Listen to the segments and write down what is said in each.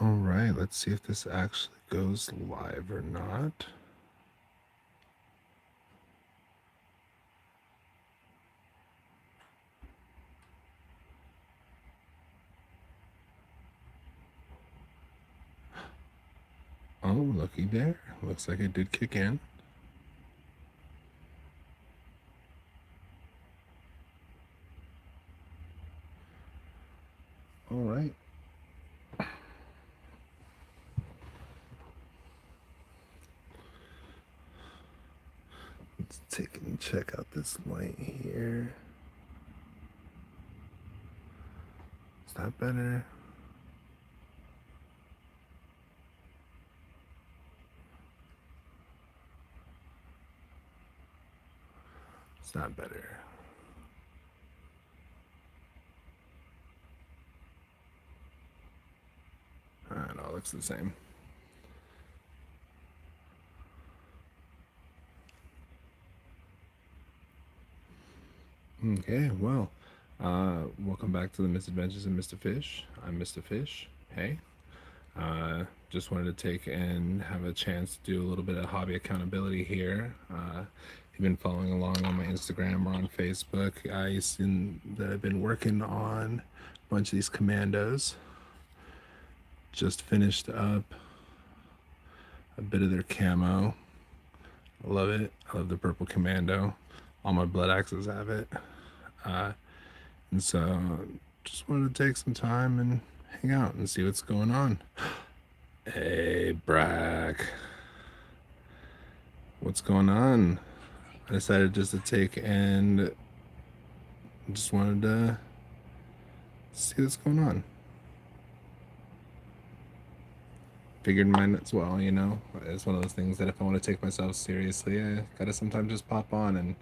All right, let's see if this actually goes live or not. Oh, looky there. Looks like it did kick in. All right. Let's take and check out this light here. Is that better? It's not better. It all looks the same. Okay, well, welcome back to the Misadventures of Mr. Fish. I'm Mr. Fish. Hey, just wanted to take and have a chance to do a little bit of hobby accountability here. If you've been following along on my Instagram or on Facebook, I've seen that I've been working on a bunch of these Kommandoz. Just finished up a bit of their camo. I love it. I love the purple Commando. All my blood axes have it. And so just wanted to take some time and hang out and see what's going on. Hey, Brack. What's going on? I decided just to take and just wanted to see what's going on. Figured mine as well, you know. It's one of those things that if I want to take myself seriously, I gotta sometimes just pop on and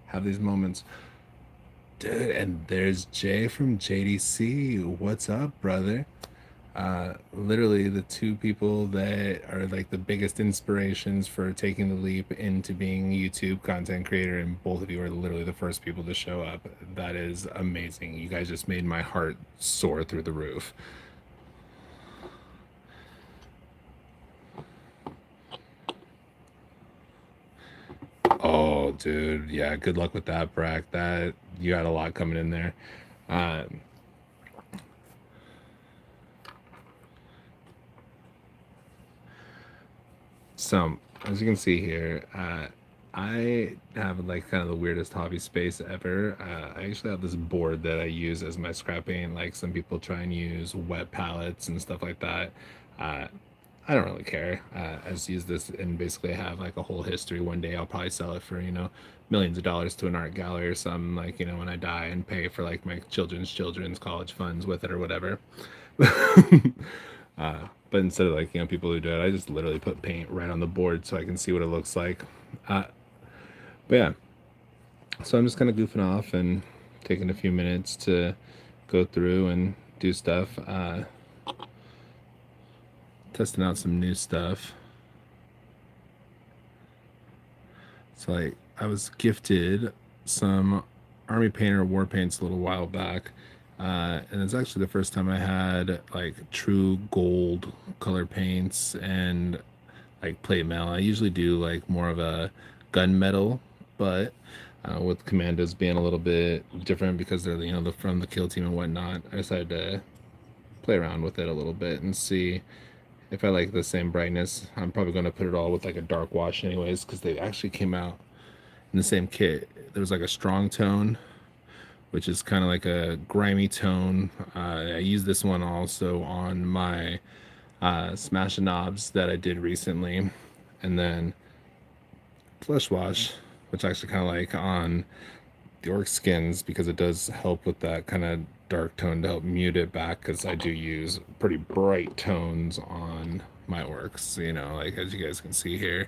have these moments. Dude, and there's Jay from JDC. What's up, brother? Literally the two people that are like the biggest inspirations for taking the leap into being a YouTube content creator, and both of you are literally the first people to show up. That is amazing. You guys just made my heart soar through the roof. Oh, dude, yeah, good luck with that, Brack. That you got a lot coming in there. So, as you can see here, I have like kind of the weirdest hobby space ever. I actually have this board that I use as my scrap paint. Like some people try and use wet palettes and stuff like that. Uh, I don't really care. I just use this and basically have like a whole history. One day I'll probably sell it for, millions of dollars to an art gallery or something, like, when I die, and pay for like my children's college funds with it or whatever. But instead of like, people who do it, I just literally put paint right on the board so I can see what it looks like. But yeah, so I'm just kind of goofing off and taking a few minutes to go through and do stuff, testing out some new stuff. So like I was gifted some Army Painter war paints a little while back, and it's actually the first time I had like true gold color paints and like plate mail. I usually do like more of a gunmetal, but with Kommandoz being a little bit different because they're from the kill team and whatnot, I decided to play around with it a little bit and see if I like the same brightness. I'm probably going to put it all with like a dark wash anyways, because they actually came out in the same kit. There was like a strong tone, which is kind of like a grimy tone. I use this one also on my Smash and Knobs that I did recently, and then Flesh Wash, which I actually kind of like on the orc skins because it does help with that kind of dark tone to help mute it back, because I do use pretty bright tones on my orcs, like as you guys can see here,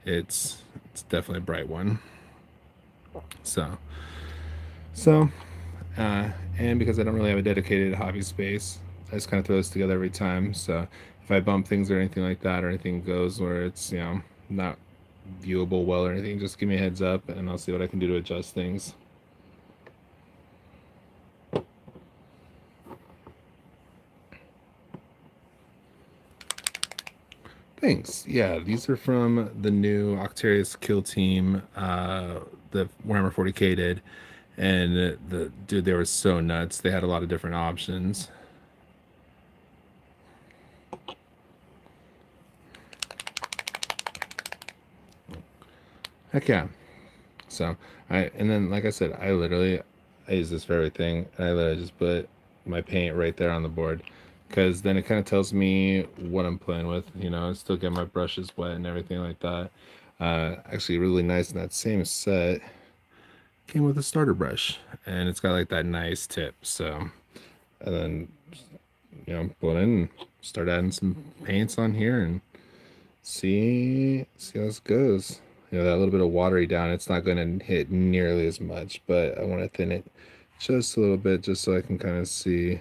it's definitely a bright one. So and because I don't really have a dedicated hobby space, I just kind of throw this together every time. So if I bump things or anything like that, or anything goes where it's not viewable well or anything, just give me a heads up and I'll see what I can do to adjust things. thanks. Yeah, these are from the new Octarius Kill Team, the Warhammer 40K did, and the dude, they were so nuts. They had a lot of different options. Heck yeah. So and then like I said, I use this for everything. And I literally just put my paint right there on the board because then it kind of tells me what I'm playing with. I still get my brushes wet and everything like that. Actually, really nice in that same set came with a starter brush, and it's got like that nice tip. So, and then pull it in and start adding some paints on here and see how this goes. That little bit of watery down, it's not going to hit nearly as much, but I want to thin it just a little bit just so I can kind of see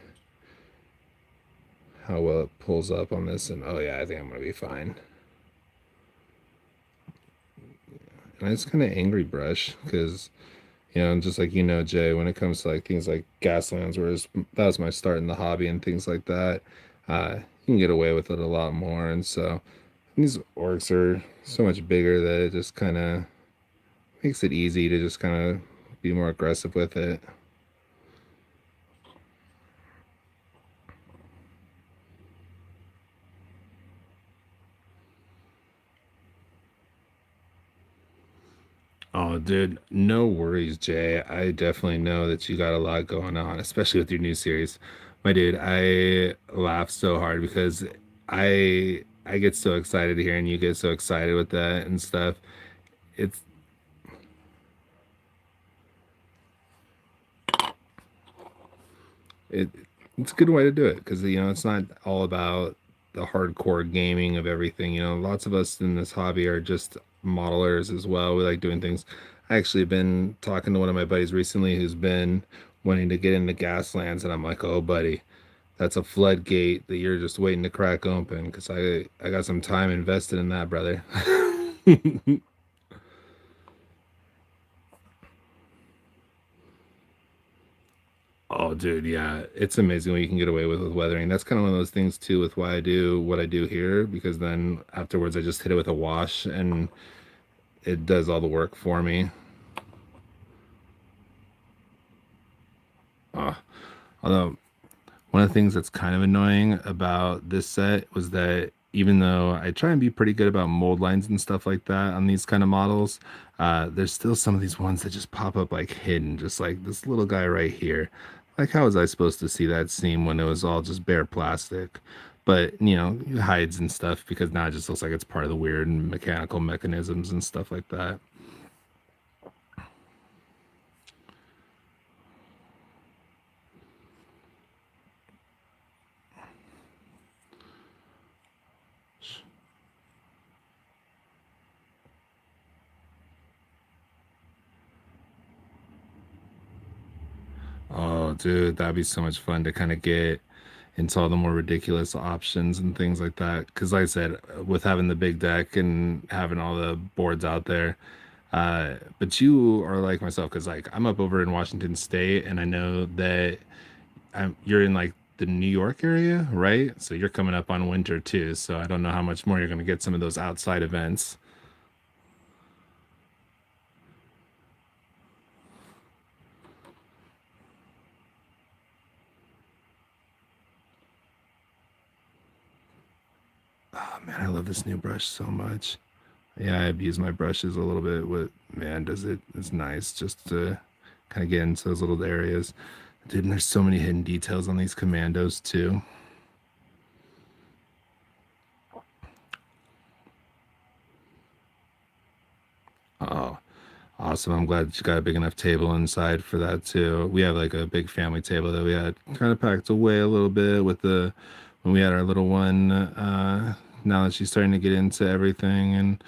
how well it pulls up on this. And oh yeah, I think I'm going to be fine. And it's kind of angry brush because just like Jay, when it comes to like things like Gaslands, whereas that was my start in the hobby and things like that, you can get away with it a lot more. And so these orcs are so much bigger that it just kind of makes it easy to just kind of be more aggressive with it. Oh, dude, no worries, Jay. I definitely know that you got a lot going on, especially with your new series. My dude, I laugh so hard because I get so excited to hear and you get so excited with that and stuff. It's it it's a good way to do it because it's not all about the hardcore gaming of everything. Lots of us in this hobby are just modelers as well. We like doing things. I actually been talking to one of my buddies recently who's been wanting to get into Gaslands, and I'm like, oh buddy, that's a floodgate that you're just waiting to crack open because I got some time invested in that, brother. Oh, dude, yeah, it's amazing what you can get away with weathering. That's kind of one of those things too, with why I do what I do here, because then afterwards I just hit it with a wash and it does all the work for me. Uh, Although one of the things that's kind of annoying about this set was that even though I try and be pretty good about mold lines and stuff like that on these kind of models, there's still some of these ones that just pop up like hidden, just like this little guy right here. Like, how was I supposed to see that seam when it was all just bare plastic? But, it hides and stuff because now it just looks like it's part of the weird mechanical mechanisms and stuff like that. Oh, dude, that'd be so much fun to kind of get into all the more ridiculous options and things like that. Because, like I said, with having the big deck and having all the boards out there, but you are like myself because, like, I'm up over in Washington State, and I know that you're in like the New York area, right? So you're coming up on winter too. So I don't know how much more you're going to get some of those outside events. Oh man, I love this new brush so much. Yeah, I abuse my brushes a little bit. With man, does it? It's nice just to kind of get into those little areas. Dude, and there's so many hidden details on these commandos too. Oh, awesome. I'm glad that you got a big enough table inside for that too. We have like a big family table that we had kind of packed away a little bit with the when we had our little one. Now that she's starting to get into everything and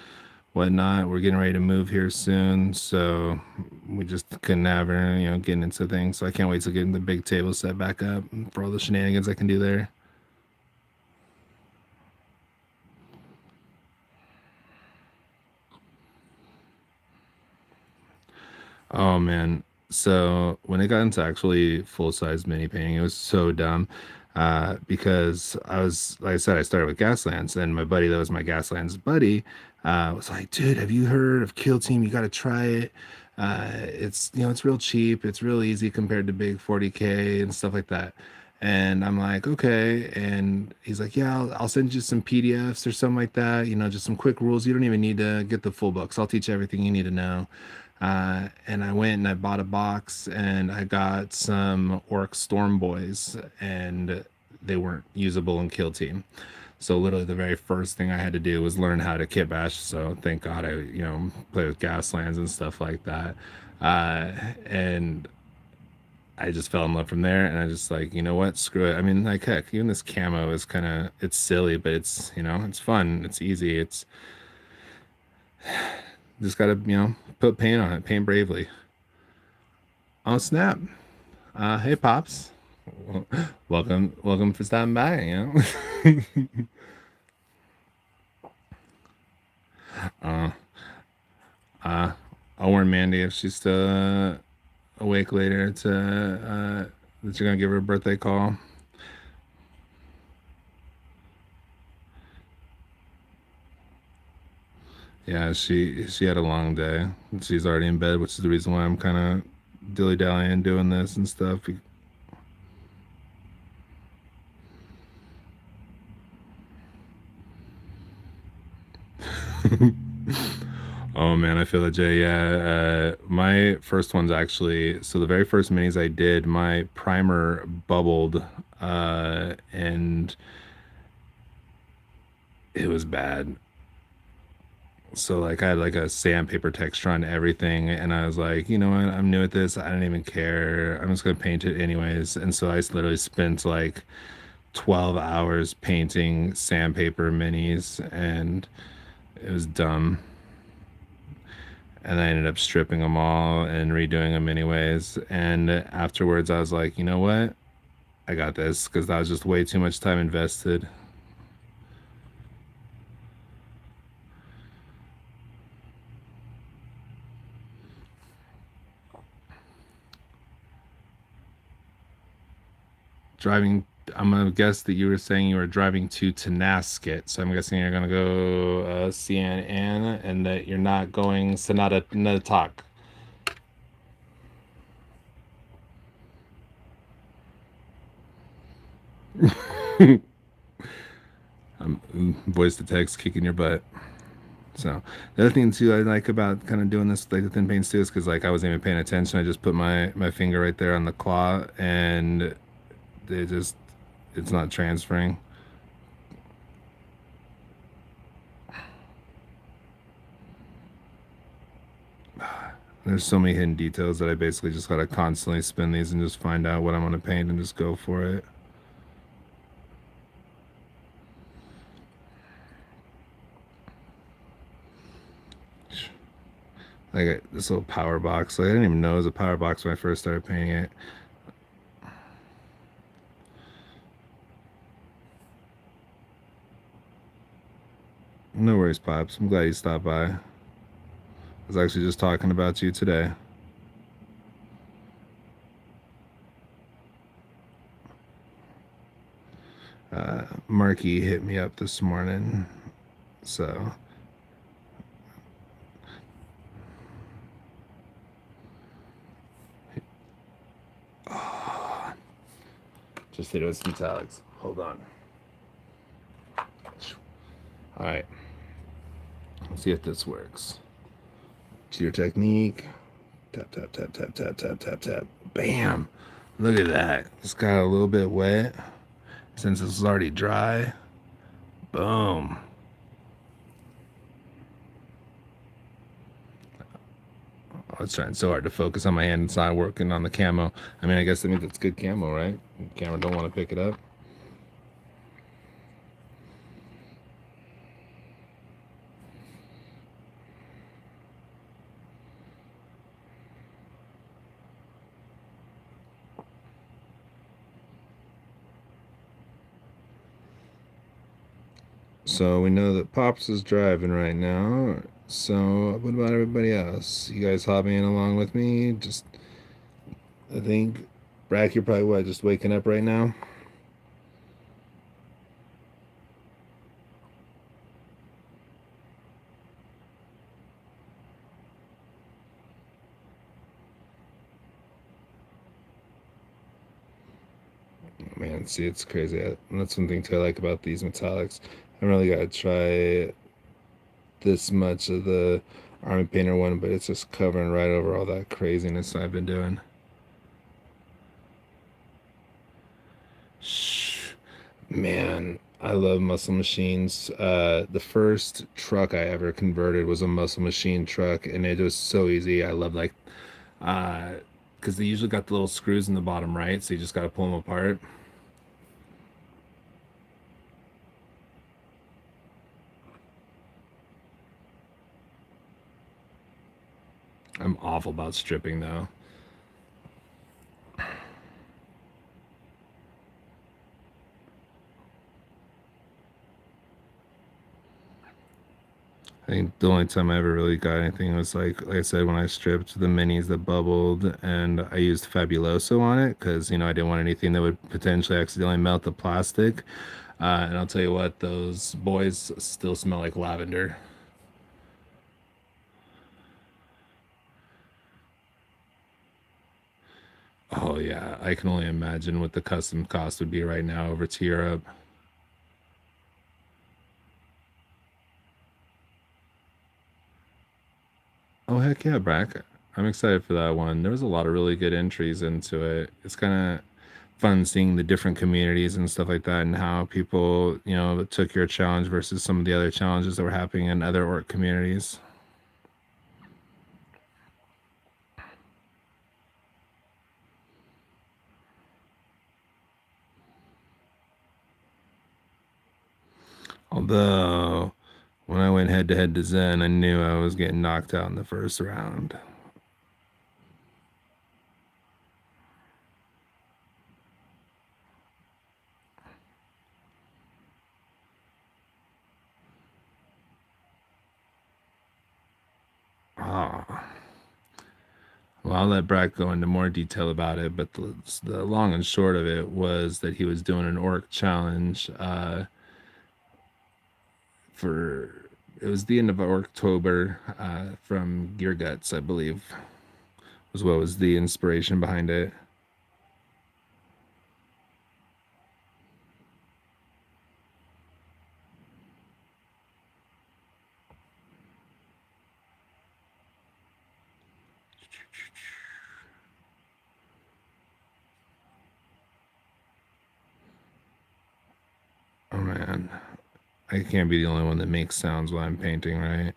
whatnot, we're getting ready to move here soon. So we just couldn't have her, getting into things. So I can't wait to get the big table set back up for all the shenanigans I can do there. Oh man. So when it got into actually full size mini painting, it was so dumb. because I was, like I said, I started with Gaslands, and my buddy that was my Gaslands buddy was like, dude, have you heard of Kill Team? You got to try it. It's it's real cheap. It's real easy compared to big 40K and stuff like that. And I'm like, okay. And he's like, yeah, I'll send you some PDFs or something like that. Just some quick rules. You don't even need to get the full books. I'll teach you everything you need to know. And I went and I bought a box and I got some Orc Storm Boys, and they weren't usable in Kill Team. So literally the very first thing I had to do was learn how to kit bash. So thank God I, play with Gaslands and stuff like that. And I just fell in love from there, and I just like, you know what, screw it. I mean, like heck, even this camo is kind of, it's silly, but it's, it's fun, it's easy, it's just gotta, put paint on it, paint bravely. Oh snap! Hey pops, welcome for stopping by. uh, uh, I'll warn Mandy if she's still awake later to that you're gonna give her a birthday call. Yeah, she had a long day. She's already in bed, which is the reason why I'm kind of dilly dallying doing this and stuff. Oh man, I feel it, Jay. Yeah, my first one's actually, so the very first minis I did, my primer bubbled, and it was bad. So like I had like a sandpaper texture on everything, and I was like, you know what? I'm new at this. I don't even care. I'm just gonna paint it anyways. And so I literally spent like 12 hours painting sandpaper minis, and it was dumb. And I ended up stripping them all and redoing them anyways. And afterwards, I was like, you know what? I got this, because that was just way too much time invested. Driving, I'm gonna guess that you were saying you were driving to Tenasket, so I'm guessing you're gonna go see Anna, and that you're not going Sonata Natak. Voice to text kicking your butt. So the other thing too I like about kind of doing this like the thin paints too is because like I wasn't even paying attention. I just put my finger right there on the claw, and it just, it's not transferring. There's so many hidden details that I basically just gotta constantly spin these and just find out what I'm gonna paint and just go for it. Like this little power box, like I didn't even know it was a power box when I first started painting it. No worries, Pops. I'm glad you stopped by. I was actually just talking about you today. Marky hit me up this morning, so just hit it with some metallics. Hold on. All right, let's see if this works. To your technique. Tap, tap, tap, tap, tap, tap, tap, tap. Bam. Look at that. It's got a little bit wet since it's already dry. Boom. I was trying so hard to focus on my hand. It's not working on the camo. I mean, I guess that means it's good camo, right? The camera don't want to pick it up. So we know that Pops is driving right now. So what about everybody else? You guys hobbying along with me? Just, I think, Brack, you're probably what, just waking up right now? Man, see, it's crazy. That's one thing too I like about these metallics. I really got to try this much of the army painter one, but it's just covering right over all that craziness I've been doing. Shh. Man, I love muscle machines. The first truck I ever converted was a muscle machine truck, and it was so easy. I love like, uh, because they usually got the little screws in the bottom, right? So you just got to pull them apart. I'm awful about stripping though. I think the only time I ever really got anything was like I said, when I stripped the minis that bubbled, and I used Fabuloso on it because I didn't want anything that would potentially accidentally melt the plastic. And I'll tell you what, those boys still smell like lavender. Oh yeah, I can only imagine what the custom cost would be right now over to Europe. Oh heck yeah, Brack. I'm excited for that one. There was a lot of really good entries into it. It's kind of fun seeing the different communities and stuff like that, and how people, took your challenge versus some of the other challenges that were happening in other orc communities. Although, when I went head to head to Zen, I knew I was getting knocked out in the first round. Ah. Well, I'll let Brack go into more detail about it, but the long and short of it was that he was doing an orc challenge for it was the end of October from Gear Guts, I believe, was what was the inspiration behind it. Oh man, I can't be the only one that makes sounds while I'm painting, right?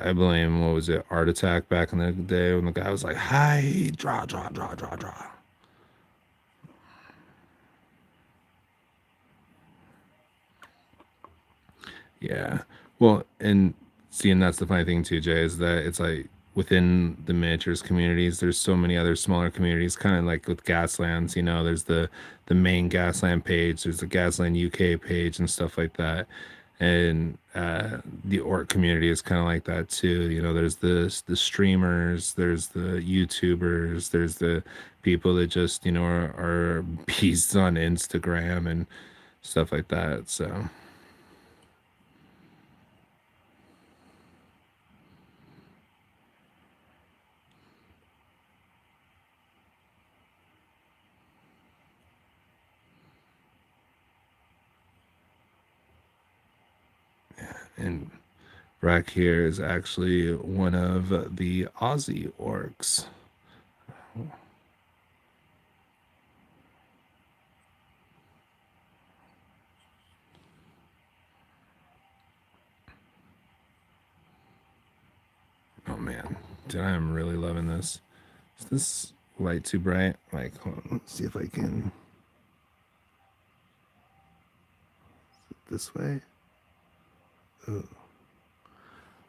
I blame, what was it, Art Attack back in the day when the guy was like, "Hi, draw." Yeah. Well, and see, and that's the funny thing too, Jay, is that it's like within the miniatures communities, there's so many other smaller communities, kind of like with Gaslands, there's the main Gasland page, there's the Gasland UK page and stuff like that. And the orc community is kind of like that too. There's the streamers, there's the YouTubers, there's the people that just, are beasts on Instagram and stuff like that. So and Brack here is actually one of the Aussie orcs. Oh man, dude, I am really loving this. Is this light too bright? Like, hold on, let's see if I can. This way. Ooh,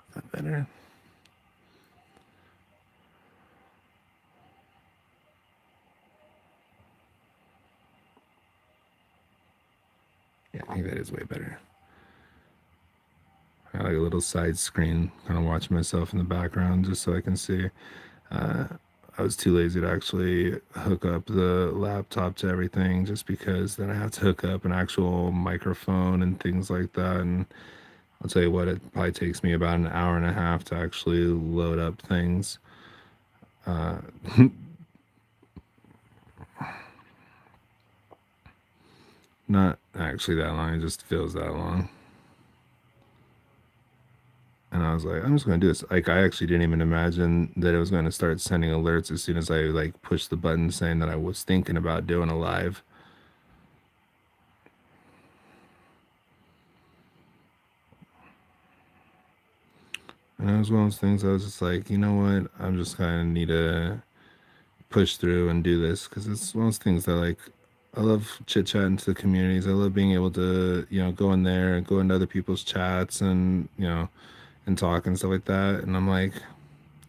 is that better? Yeah, I think that is way better. I like a little side screen, kind of watching myself in the background just so I can see. Uh, I was too lazy to actually hook up the laptop to everything just because then I have to hook up an actual microphone and things like that. And I'll tell you what, it probably takes me about an hour and a half to actually load up things. Uh, Not actually that long. It just feels that long. And I was like, I'm just gonna do this. Like I actually didn't even imagine that it was gonna start sending alerts as soon as I like pushed the button saying that I was thinking about doing a live. And it was one of those things I was just like, you know what? I'm just kind of need to push through and do this because it's one of those things that like I love chit chatting to the communities. I love being able to, go in there and go into other people's chats and, and talk and stuff like that. And I'm like,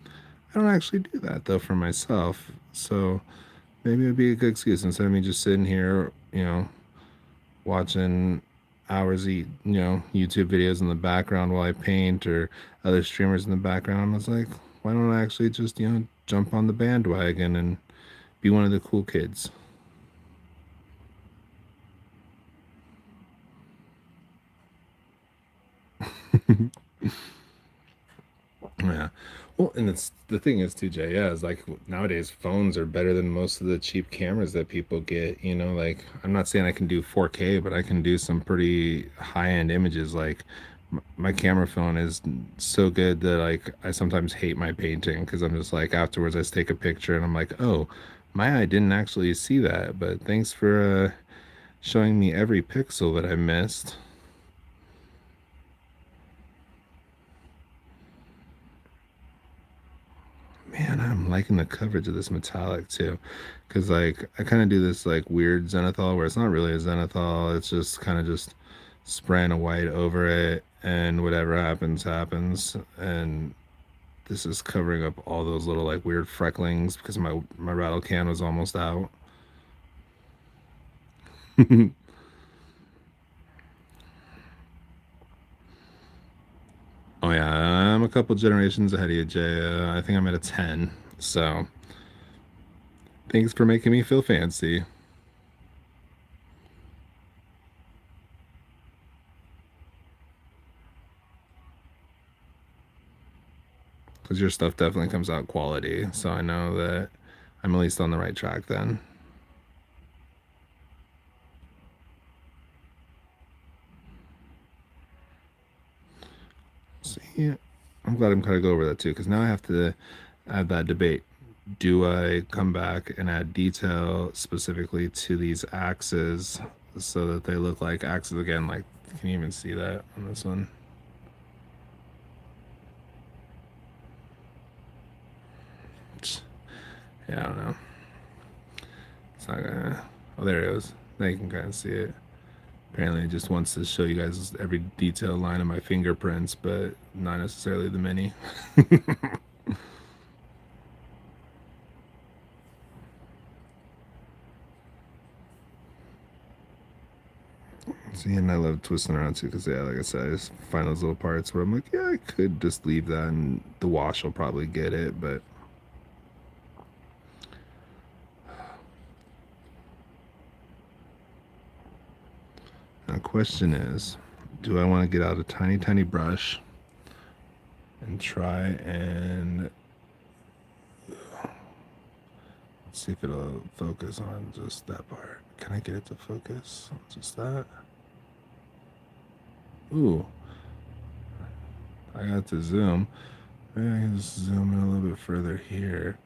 I don't actually do that though for myself. So maybe it'd be a good excuse instead of me just sitting here, watching hours eat, YouTube videos in the background while I paint or other streamers in the background. I was like, why don't I actually just, jump on the bandwagon and be one of the cool kids? Yeah. Well, and it's the thing is, TJ, yeah, is like nowadays phones are better than most of the cheap cameras that people get. Like I'm not saying I can do 4K, but I can do some pretty high-end images. Like my camera phone is so good that like I sometimes hate my painting because I'm just like afterwards I just take a picture and I'm like, oh, my eye didn't actually see that, but thanks for showing me every pixel that I missed. Man, I'm liking the coverage of this metallic too. Cause like I kind of do this like weird zenithal where it's not really a zenithal, it's just kind of just spraying a white over it and whatever happens, happens. And this is covering up all those little like weird frecklings because my rattle can was almost out. Oh yeah, I'm a couple generations ahead of you, Jay. I think I'm at a 10. So thanks for making me feel fancy. Because your stuff definitely comes out quality. So I know that I'm at least on the right track then. See, I'm glad I'm kind of go over that too, because now I have to add that debate. Do I come back and add detail specifically to these axes so that they look like axes again? Like, can you even see that on this one? Yeah, I don't know. It's not gonna. Oh, there it is. Now you can kind of see it. Apparently, it just wants to show you guys every detail line of my fingerprints, but not necessarily the many. See, and I love twisting around too, because yeah, like I said, I just find those little parts where I'm like, yeah, I could just leave that, and the wash will probably get it, but the question is, do I want to get out a tiny, tiny brush and try and see if it'll focus on just that part? Can I get it to focus on just that? Ooh, I got to zoom. Maybe I can just zoom in a little bit further here.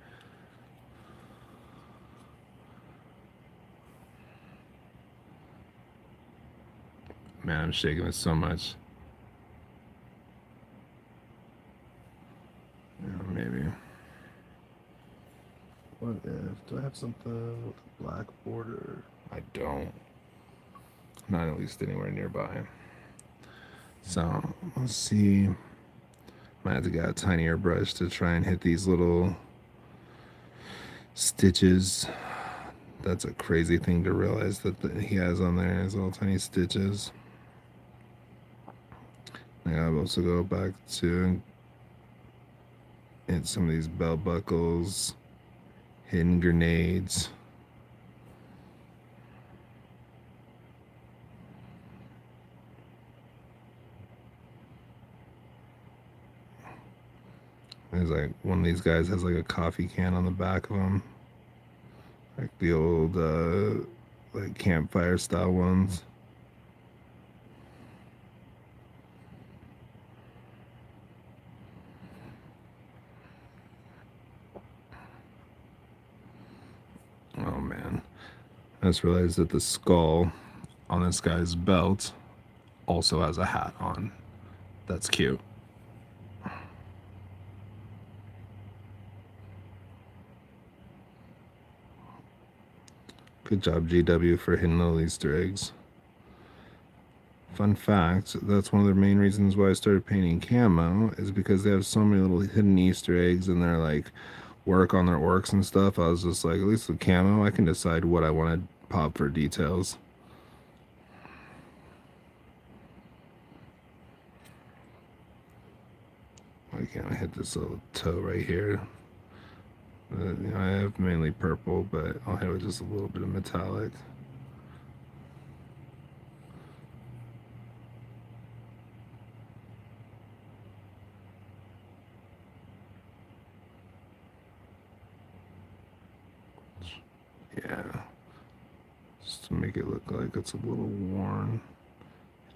Man, I'm shaking it so much. Yeah, maybe. What if? Do I have something with a black border? I don't. Not at least anywhere nearby. So let's see. Might have to get a tinier brush to try and hit these little stitches. That's a crazy thing to realize that he has on there, his little tiny stitches. I gotta also go back to hit some of these belt buckles, hidden grenades. There's like one of these guys has like a coffee can on the back of him, like the old like campfire style ones. Oh man. I just realized that the skull on this guy's belt also has a hat on. That's cute. Good job, GW, for hitting little Easter eggs. Fun fact, that's one of the main reasons why I started painting camo, is because they have so many little hidden Easter eggs in their like work on their orcs and stuff. I was just like, at least with camo, I can decide what I want to pop for details. Why can't I hit this little toe right here? I have mainly purple, but I'll hit with just a little bit of metallic. Yeah, just to make it look like it's a little worn.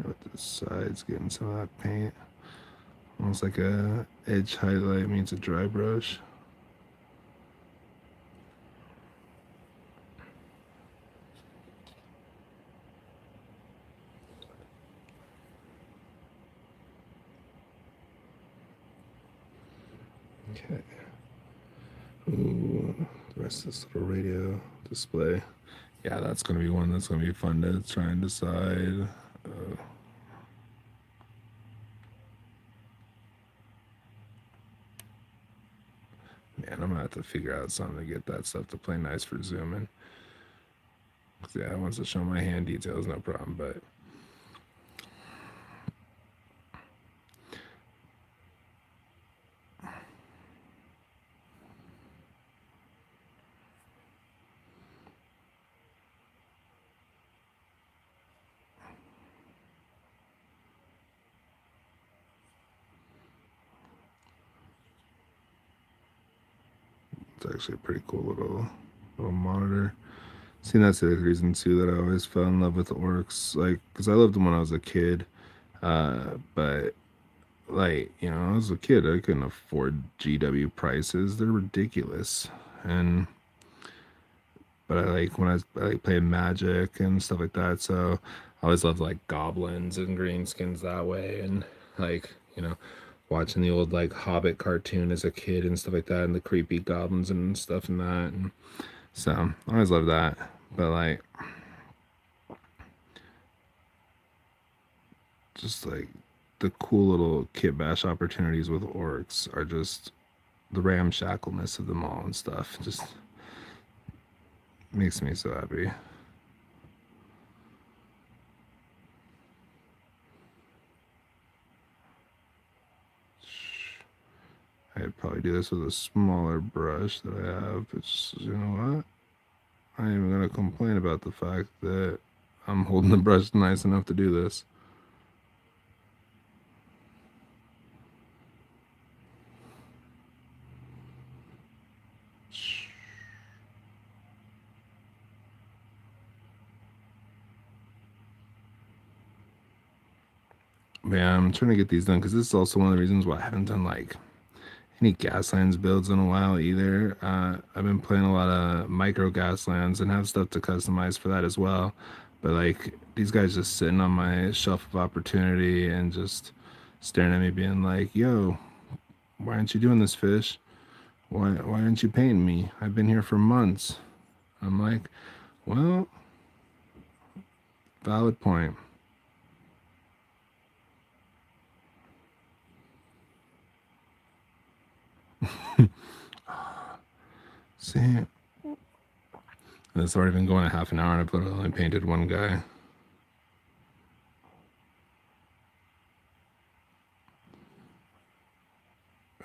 With the sides getting some of that paint. Almost like a edge highlight means a dry brush. Okay. Ooh, the rest of this little radio display. Yeah, that's going to be one that's going to be fun to try and decide. Man, I'm going to have to figure out something to get that stuff to play nice for zooming. Yeah, I want to show my hand details, no problem, but it's actually a pretty cool little monitor. See, that's the reason too that I always fell in love with orcs, like, because I loved them when I was a kid, but like, you know, as a kid, I couldn't afford GW prices. They're ridiculous. And but I like when I like playing Magic and stuff like that. So I always loved like goblins and greenskins that way, and like, you know, watching the old like Hobbit cartoon as a kid and stuff like that, and the creepy goblins and stuff and that. And so I always loved that. But like, just like the cool little kit bash opportunities with orcs are just the ramshackleness of them all and stuff. Just makes me so happy. I'd probably do this with a smaller brush that I have. It's, you know what? I ain't even gonna complain about the fact that I'm holding the brush nice enough to do this. But yeah, I'm trying to get these done because this is also one of the reasons why I haven't done like any Gaslands builds in a while either. I've been playing a lot of micro Gaslands and have stuff to customize for that as well. But like these guys just sitting on my shelf of opportunity and just staring at me being like, yo, why aren't you doing this, fish? Why aren't you paying me? I've been here for months. I'm like, well, valid point. See, and it's already been going a half an hour and I only painted one guy.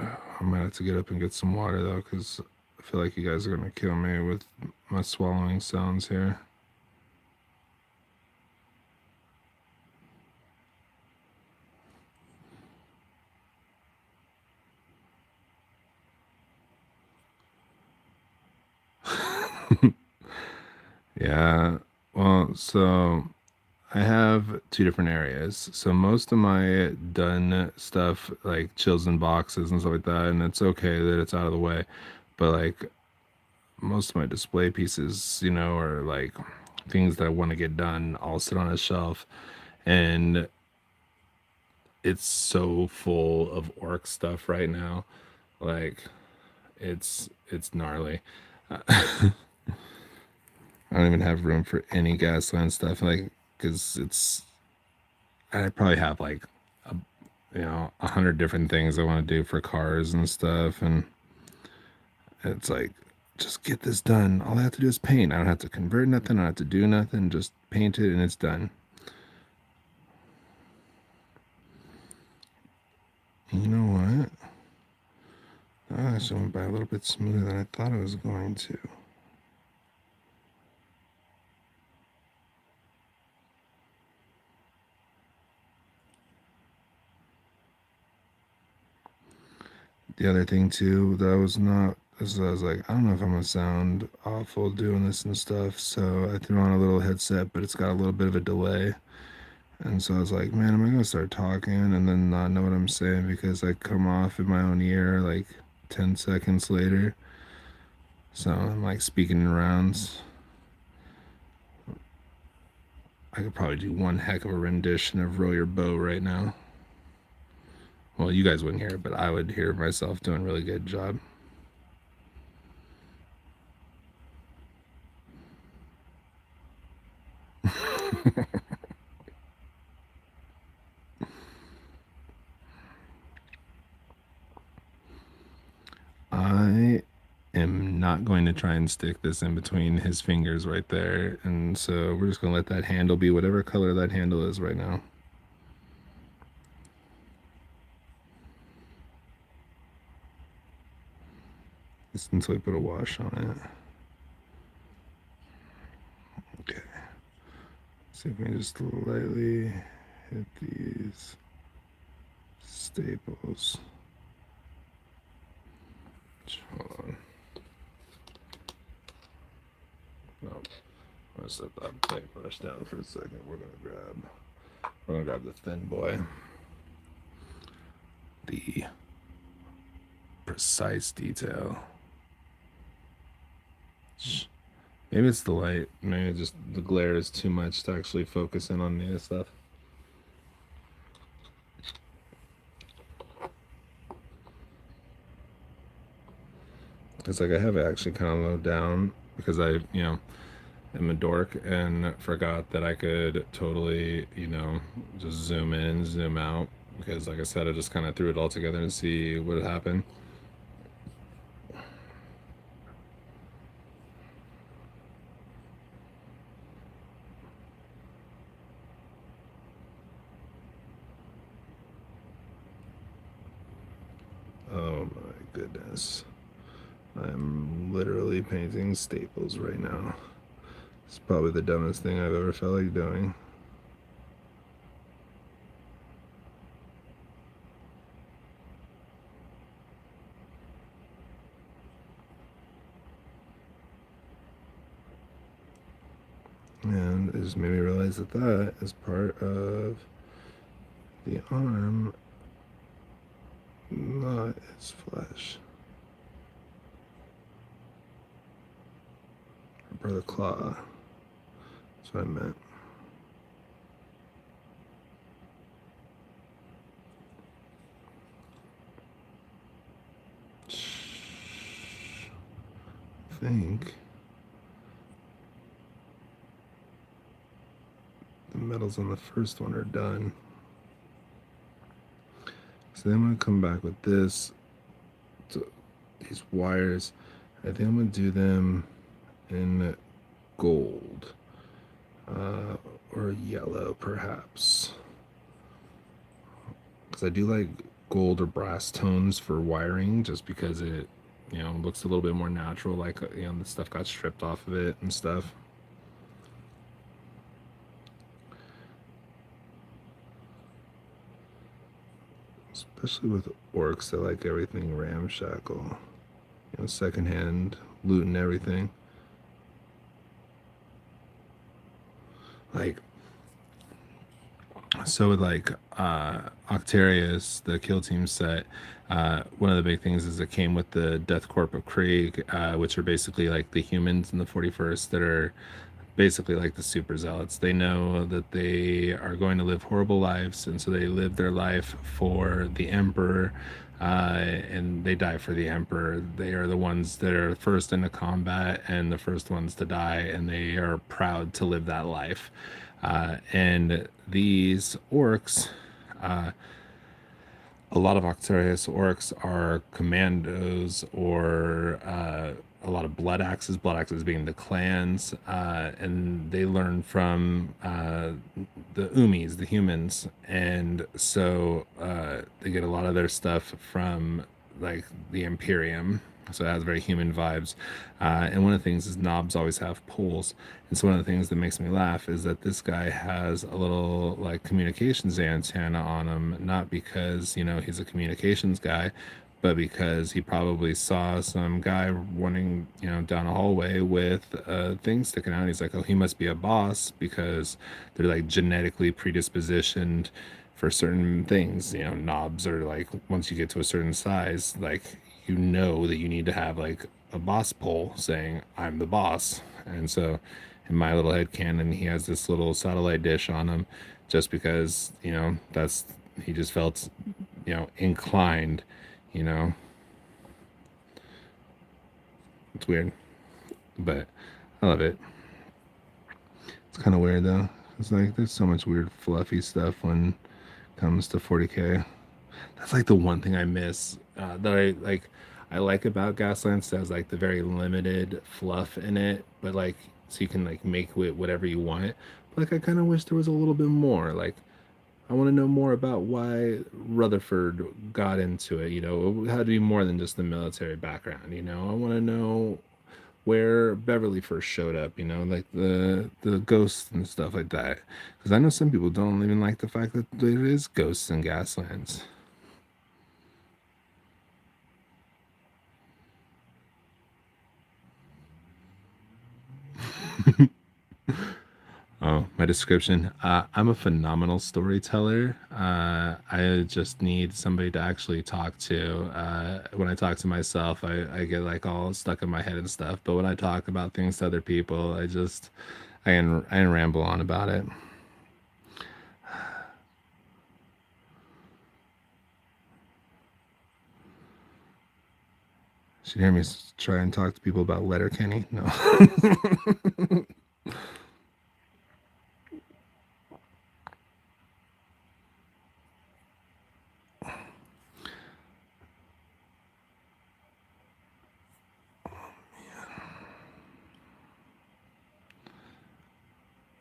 I might have to get up and get some water though, because I feel like you guys are gonna kill me with my swallowing sounds here. Yeah, Well, so I have two different areas. So most of my done stuff, like chills in boxes and stuff like that, and it's okay that it's out of the way. But like most of my display pieces, you know, are like things that I want to get done, all sit on a shelf. And it's so full of orc stuff right now. Like it's gnarly. I don't even have room for any gasland stuff, like, because it's I probably have like a, 100 different things I want to do for cars and stuff, and it's like, just get this done. All I have to do is paint. I don't have to convert nothing. I don't have to do nothing. Just paint it and it's done. You know what? That actually went by a little bit smoother than I thought it was going to. The other thing too that was not is I was like, I don't know if I'm gonna sound awful doing this and stuff, so I threw on a little headset, but it's got a little bit of a delay. And so I was like, man, am I gonna start talking and then not know what I'm saying because I come off in my own ear like 10 seconds later? So I'm like speaking in rounds. I could probably do one heck of a rendition of Row Your Boat right now. Well, you guys wouldn't hear it, but I would hear myself doing a really good job. I am not going to try and stick this in between his fingers right there. And so we're just going to let that handle be whatever color that handle is right now. Just until we put a wash on it. Okay. See if we can just lightly hit these staples. Hold on. No. I'm gonna set that paintbrush down for a second. We're gonna grab the thin boy. The precise detail. Maybe it's the light. Maybe just the glare is too much to actually focus in on the stuff. It's like I have it actually kind of low down because I, am a dork and forgot that I could totally, just zoom in, zoom out. Because like I said, I just kind of threw it all together and see what would happen. Oh my goodness. I'm literally painting staples right now. It's probably the dumbest thing I've ever felt like doing. And it just made me realize that that is part of the arm, not its flesh. Or the claw. That's what I meant. I think the metals on the first one are done. So then I'm going to come back with this, these wires. I think I'm going to do them in gold or yellow perhaps, because I do like gold or brass tones for wiring just because it looks a little bit more natural, like the stuff got stripped off of it and stuff. Especially with orcs that like everything ramshackle, secondhand loot and everything. Like, so with like Octarius, the kill team set, one of the big things is it came with the Death Corp of Krieg, which are basically like the humans in the 41st that are basically like the super zealots. They know that they are going to live horrible lives, and so they live their life for the emperor, and they die for the emperor. They are the ones that are first into combat and the first ones to die, and they are proud to live that life. And these orcs, a lot of Octarius orcs are commandos or a lot of blood axes being the clans, and they learn from the Umis, the humans, and so they get a lot of their stuff from like the Imperium. So it has very human vibes. And one of the things is knobs always have poles. And so one of the things that makes me laugh is that this guy has a little like communications antenna on him, not because, you know, he's a communications guy, but because he probably saw some guy running, you know, down a hallway with things sticking out. He's like, oh, he must be a boss because they're like genetically predispositioned for certain things. You know, knobs are like, once you get to a certain size, like, you know that you need to have like a boss pole saying, I'm the boss. And so in my little head canon, he has this little satellite dish on him just because, you know, that's, he just felt, you know, inclined, you know. It's weird, but I love it. It's kind of weird though. It's like there's so much weird fluffy stuff when it comes to 40k. That's like the one thing I miss, that I like. I like about Gaslands has like the very limited fluff in it, but like, so you can like make it whatever you want. But like, I kind of wish there was a little bit more. Like, I want to know more about why Rutherford got into it. You know, it had to be more than just the military background. You know, I want to know where Beverly first showed up. You know, like the ghosts and stuff like that. Because I know some people don't even like the fact that there is ghosts in Gaslands. Oh, my description. I'm a phenomenal storyteller. I just need somebody to actually talk to. When I talk to myself, I get like all stuck in my head and stuff. But when I talk about things to other people, I can ramble on about it. Should hear me try and talk to people about Letterkenny? No.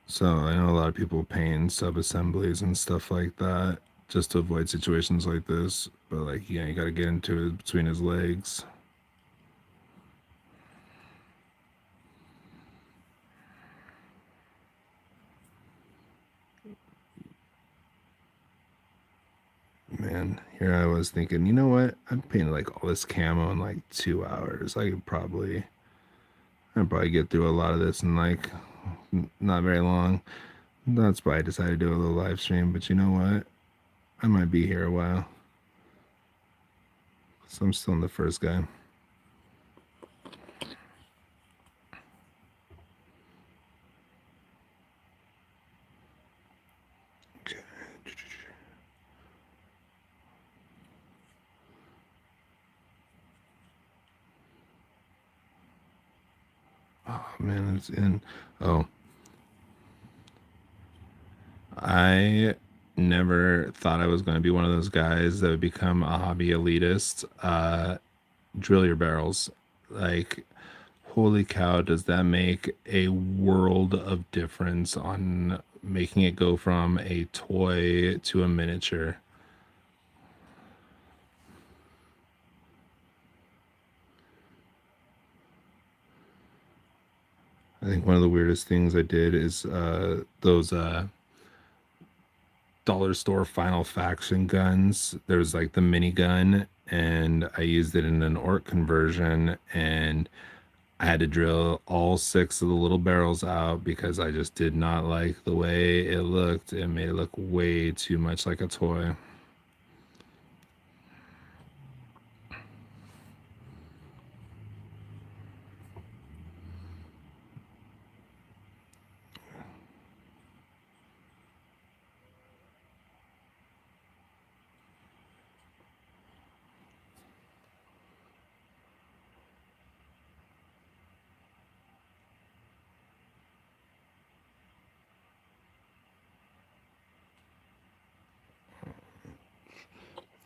So I know a lot of people paint sub assemblies and stuff like that just to avoid situations like this. But like, yeah, you got to get into it between his legs. Man, here I was thinking, you know what? I've painted like all this camo in like 2 hours. I'd probably get through a lot of this in like not very long. That's why I decided to do a little live stream. But you know what? I might be here a while. So I'm still in the first guy. Okay. Oh man, it's in. Oh, I never thought I was going to be one of those guys that would become a hobby elitist. Drill your barrels. Like, holy cow, does that make a world of difference on making it go from a toy to a miniature? I think one of the weirdest things I did is those dollar store Final Faction guns. There was like the mini gun, and I used it in an orc conversion, and I had to drill all 6 of the little barrels out because I just did not like the way it looked. It made it look way too much like a toy.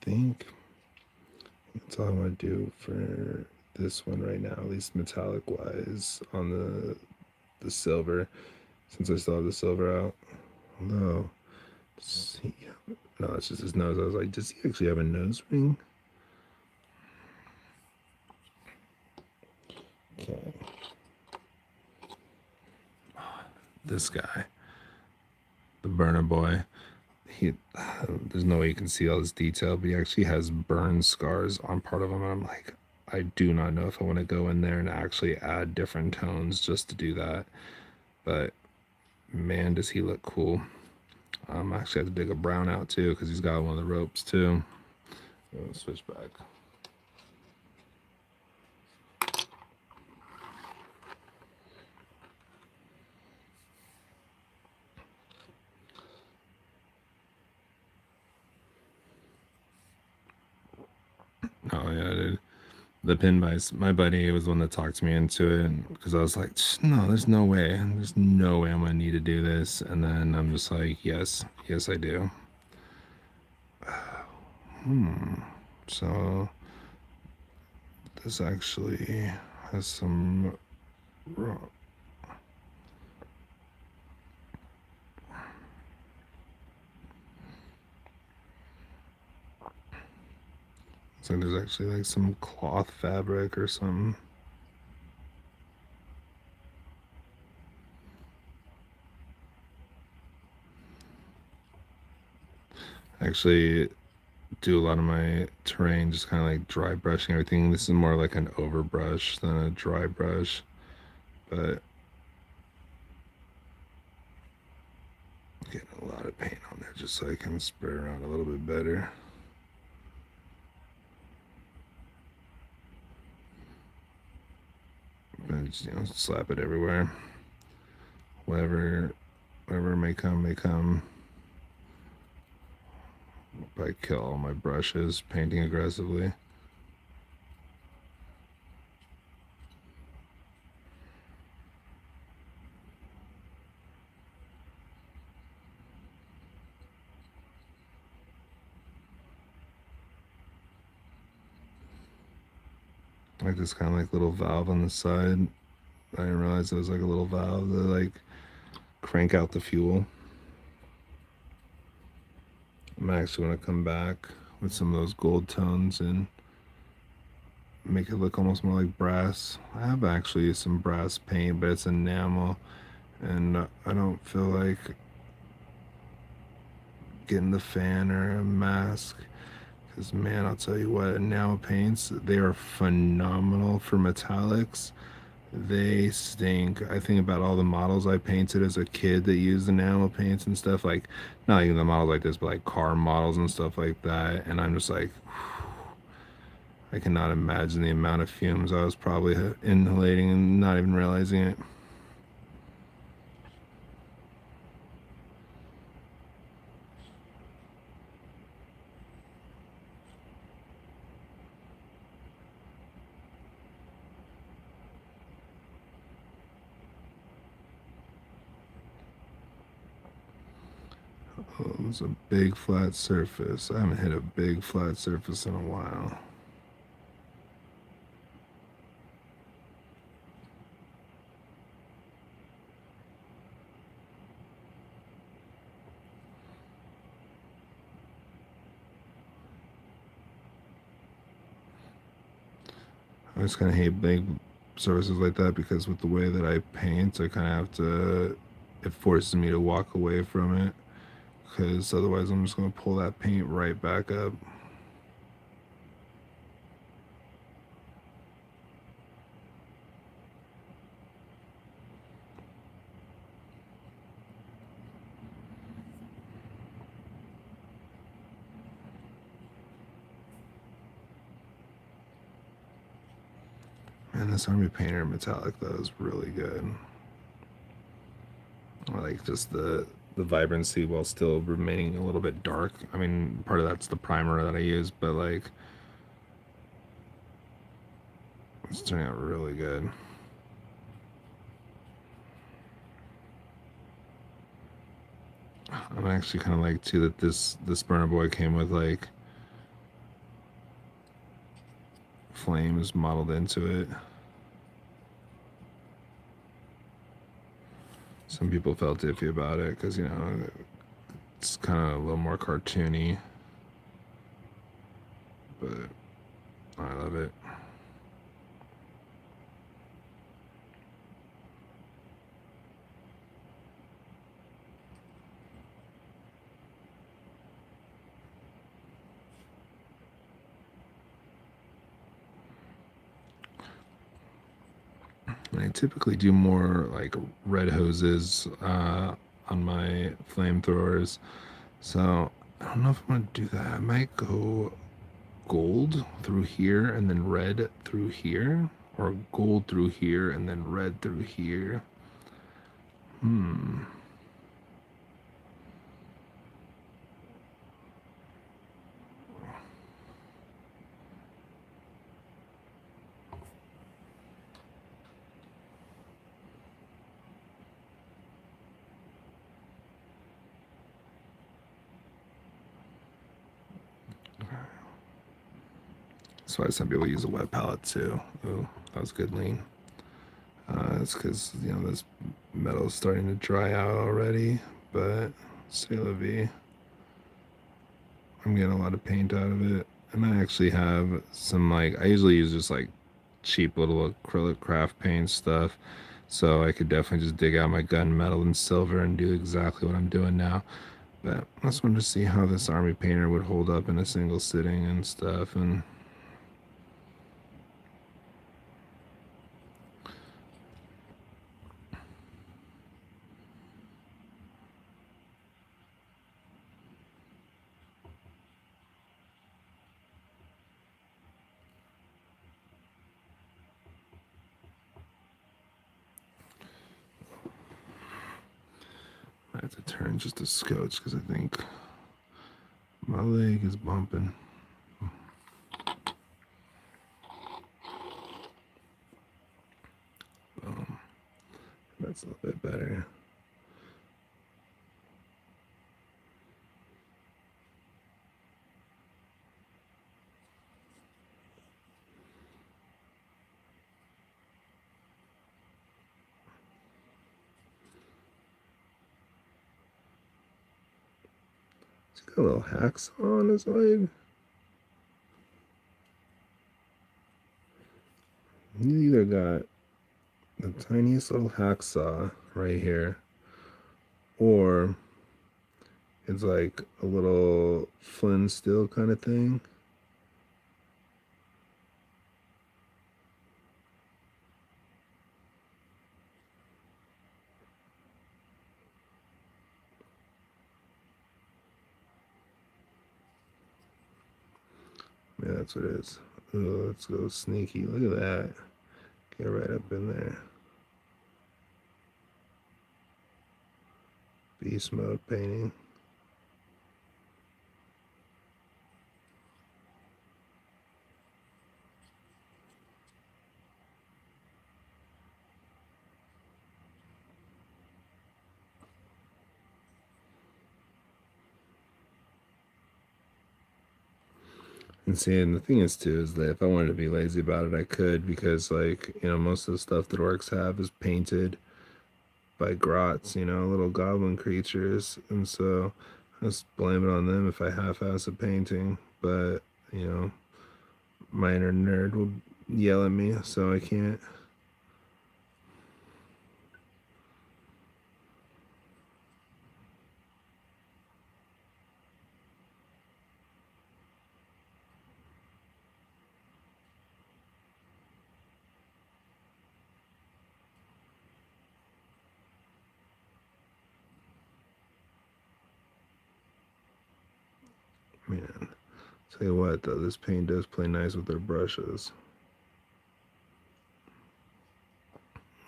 I think that's all I'm gonna do for this one right now, at least metallic wise, on the silver, since I still have the silver out. Although, see, no, it's just his nose. I was like, does he actually have a nose ring? Okay. This guy, the burner boy, he there's no way you can see all this detail, but he actually has burn scars on part of him, and I'm like, I do not know if I want to go in there and actually add different tones just to do that. But man, does he look cool. I actually have to dig a brown out too because he's got one of the ropes too. Switch back. Oh yeah, dude. The pin buys. My buddy was the one that talked me into it because I was like, no, there's no way. There's no way I'm gonna need to do this. And then I'm just like, yes, yes, I do. So this actually has some. So there's actually like some cloth fabric or something. Actually, do a lot of my terrain just kind of like dry brushing everything. This is more like an overbrush than a dry brush, but getting a lot of paint on there just so I can spray around a little bit better. And just, slap it everywhere. Whatever may come, may come. I kill all my brushes painting aggressively. Like this kind of like little valve on the side. I didn't realize it was like a little valve to like crank out the fuel. I'm actually going to come back with some of those gold tones and make it look almost more like brass. I have actually some brass paint, but it's enamel, and I don't feel like getting the fan or a mask. Because man, I'll tell you what, enamel paints, they are phenomenal for metallics. They stink. I think about all the models I painted as a kid that used enamel paints and stuff, like not even the models like this, but like car models and stuff like that. And I'm just like, I cannot imagine the amount of fumes I was probably inhalating and not even realizing it. Oh, it's a big flat surface. I haven't hit a big flat surface in a while. I just kind of hate big surfaces like that because with the way that I paint, I kind of have to, it forces me to walk away from it because otherwise I'm just going to pull that paint right back up. And this Army Painter metallic though is really good. I like just the vibrancy while still remaining a little bit dark. I mean, part of that's the primer that I use, but like it's turning out really good. I'm actually kind of like too that this burner boy came with like flames modeled into it. Some people felt iffy about it because, you know, it's kind of a little more cartoony, but I love it. I typically do more like red hoses on my flamethrowers. So I don't know if I'm going to do that. I might go gold through here and then red through here, or gold through here and then red through here. That's why some people use a wet palette too. Oh, that was good lean. It's because, you know, this metal is starting to dry out already, but c'est la vie. I'm getting a lot of paint out of it. And I actually have some, like, I usually use just like cheap little acrylic craft paint stuff. So I could definitely just dig out my gunmetal and silver and do exactly what I'm doing now. But I just wanted to see how this Army Painter would hold up in a single sitting and stuff. And I have to turn just a scotch because I think my leg is bumping. That's a little bit better. It's got a little hacksaw on his leg. He either got the tiniest little hacksaw right here, or it's like a little flint steel kind of thing. Yeah, that's what it is. Oh, let's go sneaky. Look at that. Get right up in there. Beast mode painting. And see, and the thing is too, is that if I wanted to be lazy about it, I could, because like, you know, most of the stuff that orcs have is painted by grots, you know, little goblin creatures. And so I just blame it on them if I half-ass a painting. But, you know, my inner nerd will yell at me, so I can't. Man, tell you what though, this paint does play nice with their brushes.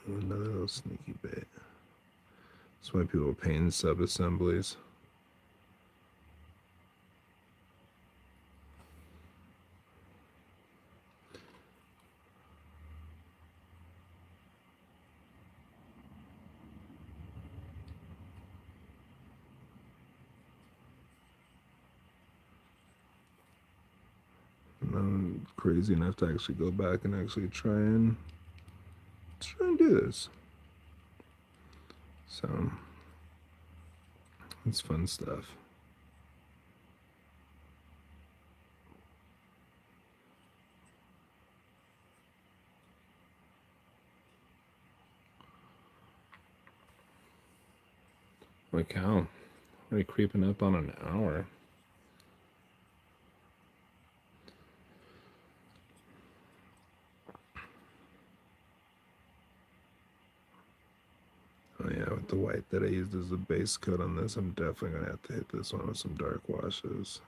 Another little sneaky bit. That's why people paint sub-assemblies. And I'm crazy enough to actually go back and actually try and do this. So it's fun stuff. Holy cow. Already creeping up on an hour. Oh yeah, with the white that I used as a base coat on this, I'm definitely going to have to hit this one with some dark washes.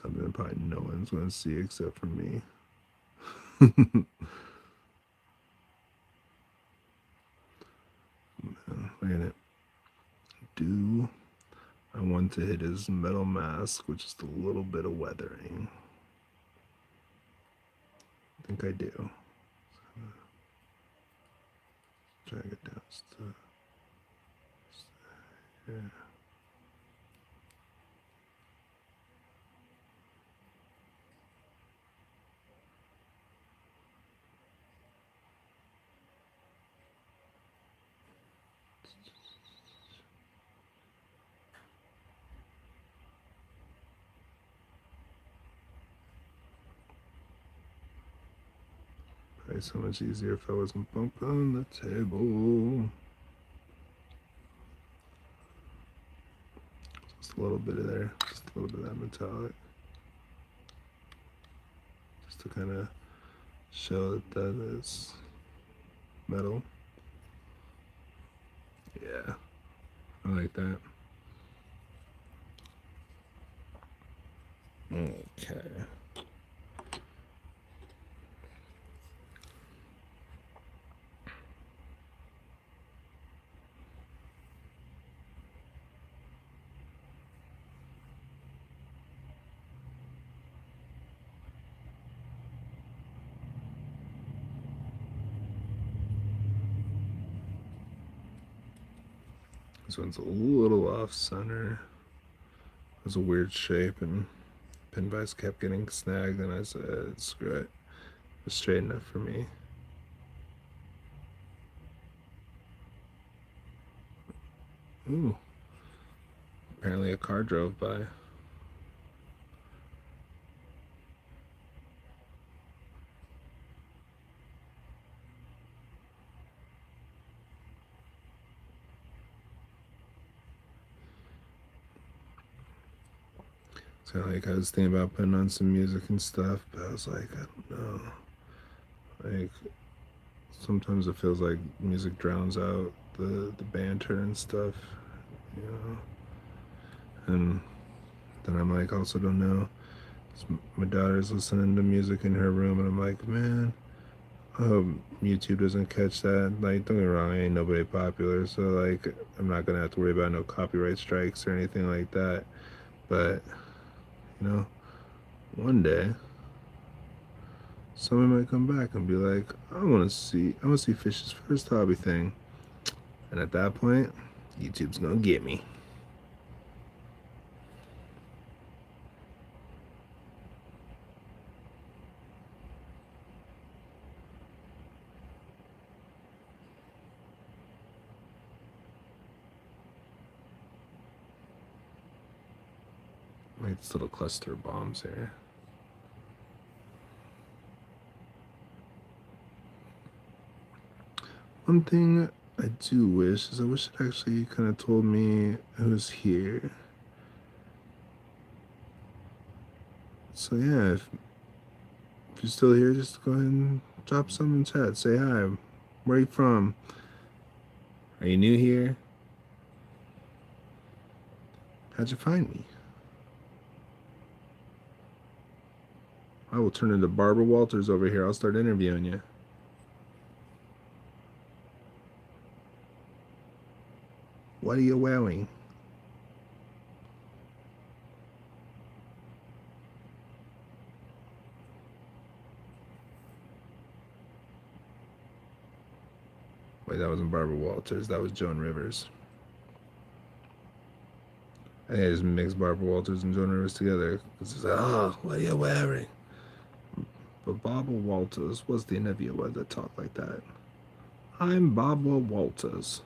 Something that probably no one's going to see except for me. Look at it. I want to hit his metal mask with just a little bit of weathering. I think I do. Drag it down to here. Probably so much easier if I wasn't bumping on the table. Just a little bit of there, just a little bit of that metallic. Just to kind of show that that is metal. Yeah, I like that. Okay. This one's a little off center. It was a weird shape and pin vise kept getting snagged, and I said, screw it. It's straight enough for me. Ooh. Apparently a car drove by. So like I was thinking about putting on some music and stuff, but I was like, I don't know. Like sometimes it feels like music drowns out the banter and stuff, you know. And then I'm like, also don't know. My daughter's listening to music in her room, and I'm like, man, I hope YouTube doesn't catch that. Like, don't get me wrong, I ain't nobody popular, so like, I'm not gonna have to worry about no copyright strikes or anything like that. But you know, one day someone might come back and be like, I want to see Fish's first hobby thing, and at that point, YouTube's gonna get me. Make this little cluster of bombs here. One thing I do wish is I wish it actually kind of told me who's here. So yeah, if you're still here, just go ahead and drop some in chat. Say hi. Where are you from? Are you new here? How'd you find me? I will turn into Barbara Walters over here. I'll start interviewing you. What are you wearing? Wait, that wasn't Barbara Walters. That was Joan Rivers. I think I just mixed Barbara Walters and Joan Rivers together. It's like, oh, what are you wearing? But Barbara Walters was the interviewer that talked like that. I'm Barbara Walters.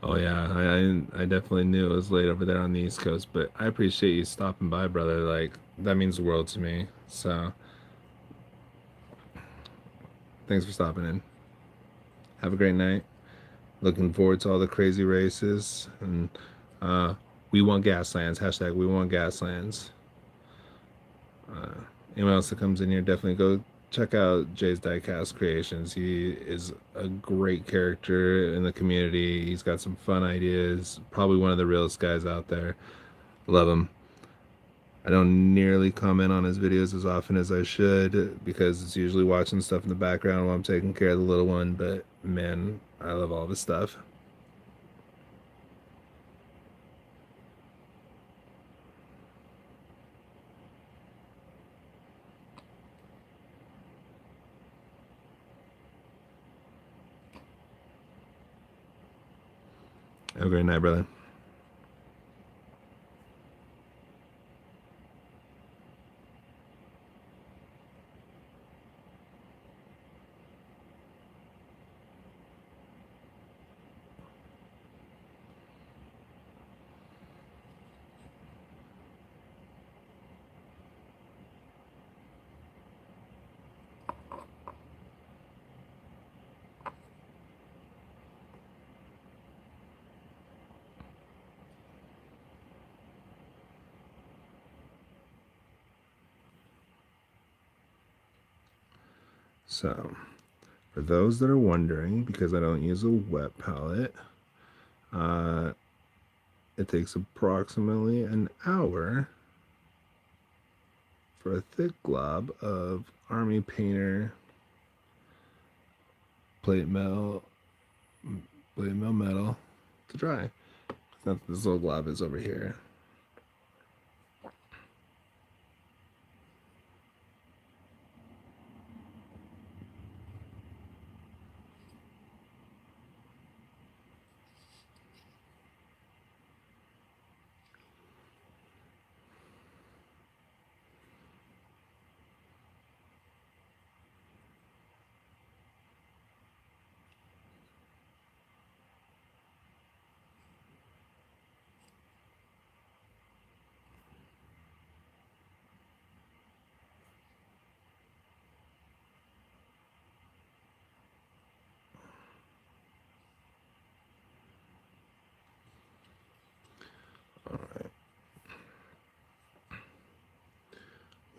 Oh yeah, I definitely knew it was late over there on the East Coast, but I appreciate you stopping by, brother. Like, that means the world to me. So thanks for stopping in. Have a great night. Looking forward to all the crazy races, and we want Gaslands. Hashtag we want Gaslands. Anyone else that comes in here, definitely go check out Jay's Diecast Creations. He is a great character in the community. He's got some fun ideas. Probably one of the realest guys out there. Love him. I don't nearly comment on his videos as often as I should because it's usually watching stuff in the background while I'm taking care of the little one. But man, I love all of his stuff. Have a great night, brother. So, for those that are wondering, because I don't use a wet palette, it takes approximately an hour for a thick glob of Army Painter plate mail metal to dry. That's this little glob is over here.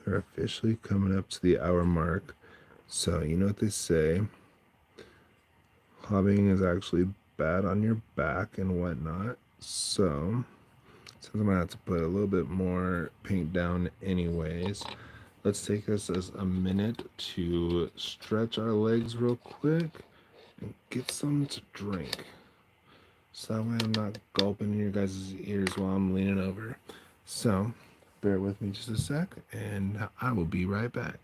We're officially coming up to the hour mark. So, you know what they say? Hobbying is actually bad on your back and whatnot. So, since I'm going to have to put a little bit more paint down anyways, let's take this as a minute to stretch our legs real quick and get something to drink. So that way I'm not gulping in your guys' ears while I'm leaning over. So, bear with me just a sec, and I will be right back.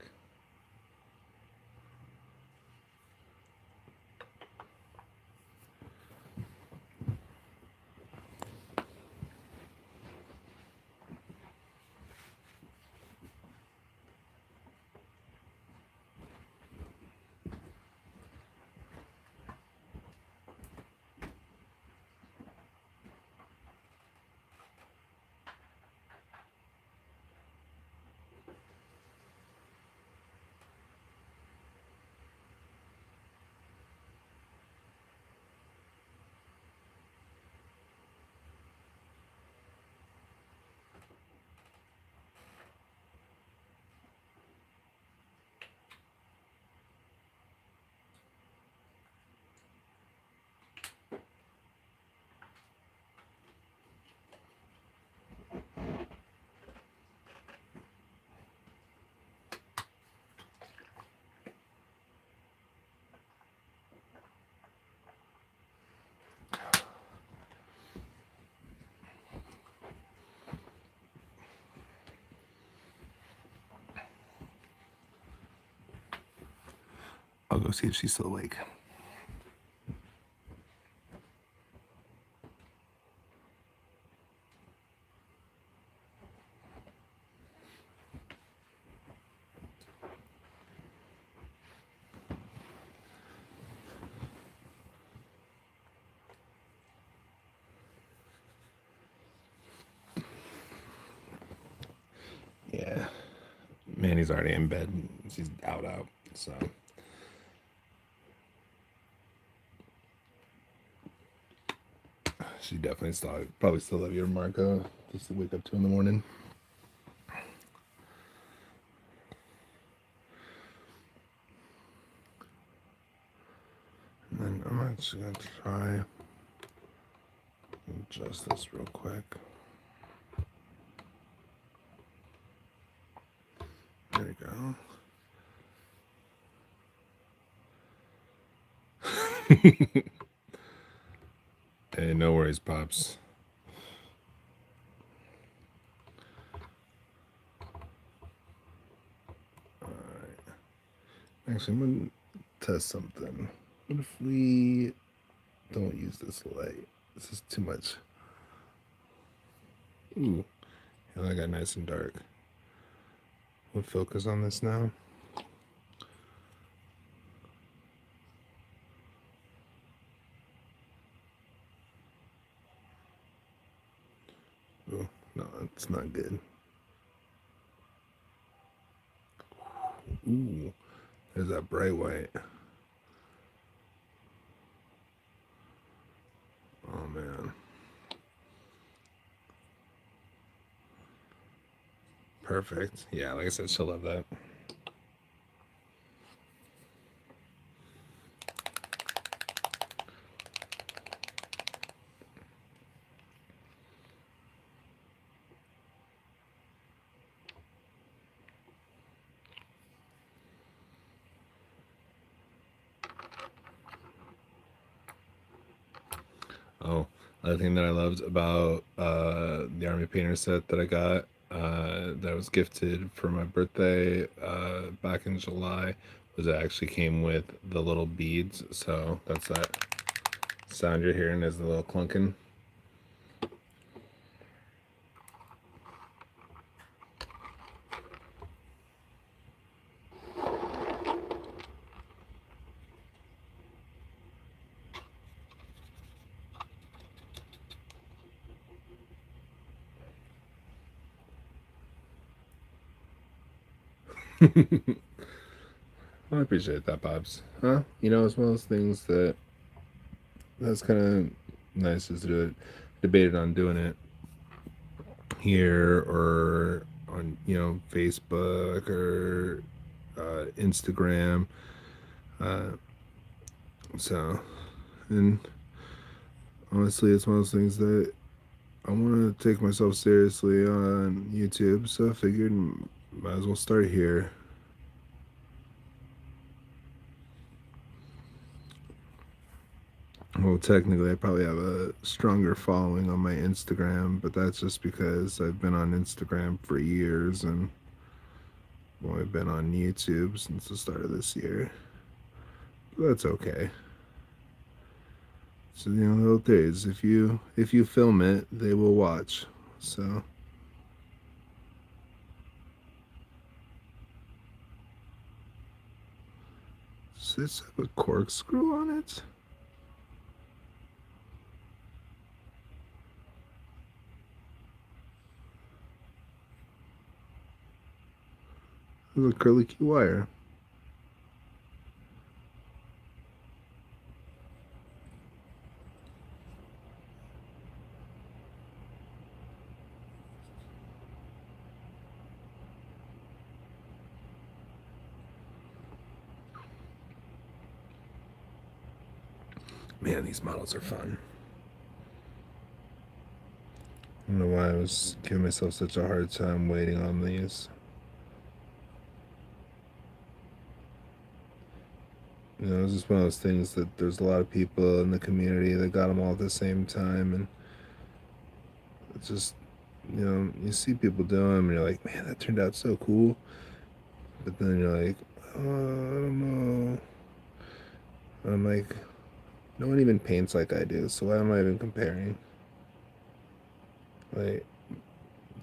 I'll go see if she's still awake. Yeah. Manny's already in bed. She's out. So. She definitely probably still love you, Marco. Just to wake up 2 in the morning. And then I'm actually going to try adjust this real quick. There we go. Hey, no worries, Pops. Alright. Actually, I'm going to test something. What if we don't use this light? This is too much. Ooh. Yeah, that got nice and dark. We'll focus on this now. Oh, no, it's not good. Ooh, there's that bright white. Oh, man. Perfect. Yeah, like I said, she'll love that. Oh, other thing that I loved about the Army Painter set that I got, that I was gifted for my birthday back in July, was it actually came with the little beads. So that's that sound you're hearing is the little clunking. I appreciate that, Pops. Huh? You know, it's one of those things that's kind of nice is to do it. Debated on doing it here or on, Facebook or Instagram. So, and honestly, it's one of those things that I want to take myself seriously on YouTube. So I figured might as well start here. Well, technically, I probably have a stronger following on my Instagram, but that's just because I've been on Instagram for years and well, I've been on YouTube since the start of this year. But that's okay. So the old days, if you film it, they will watch. So does this have a corkscrew on it? There's a curly key wire. Man, these models are fun. I don't know why I was giving myself such a hard time waiting on these. It's just one of those things that there's a lot of people in the community that got them all at the same time, and it's just, you see people do them, and you're like, man, that turned out so cool. But then you're like, oh, I don't know. I'm like, no one even paints like I do, so why am I even comparing? Like,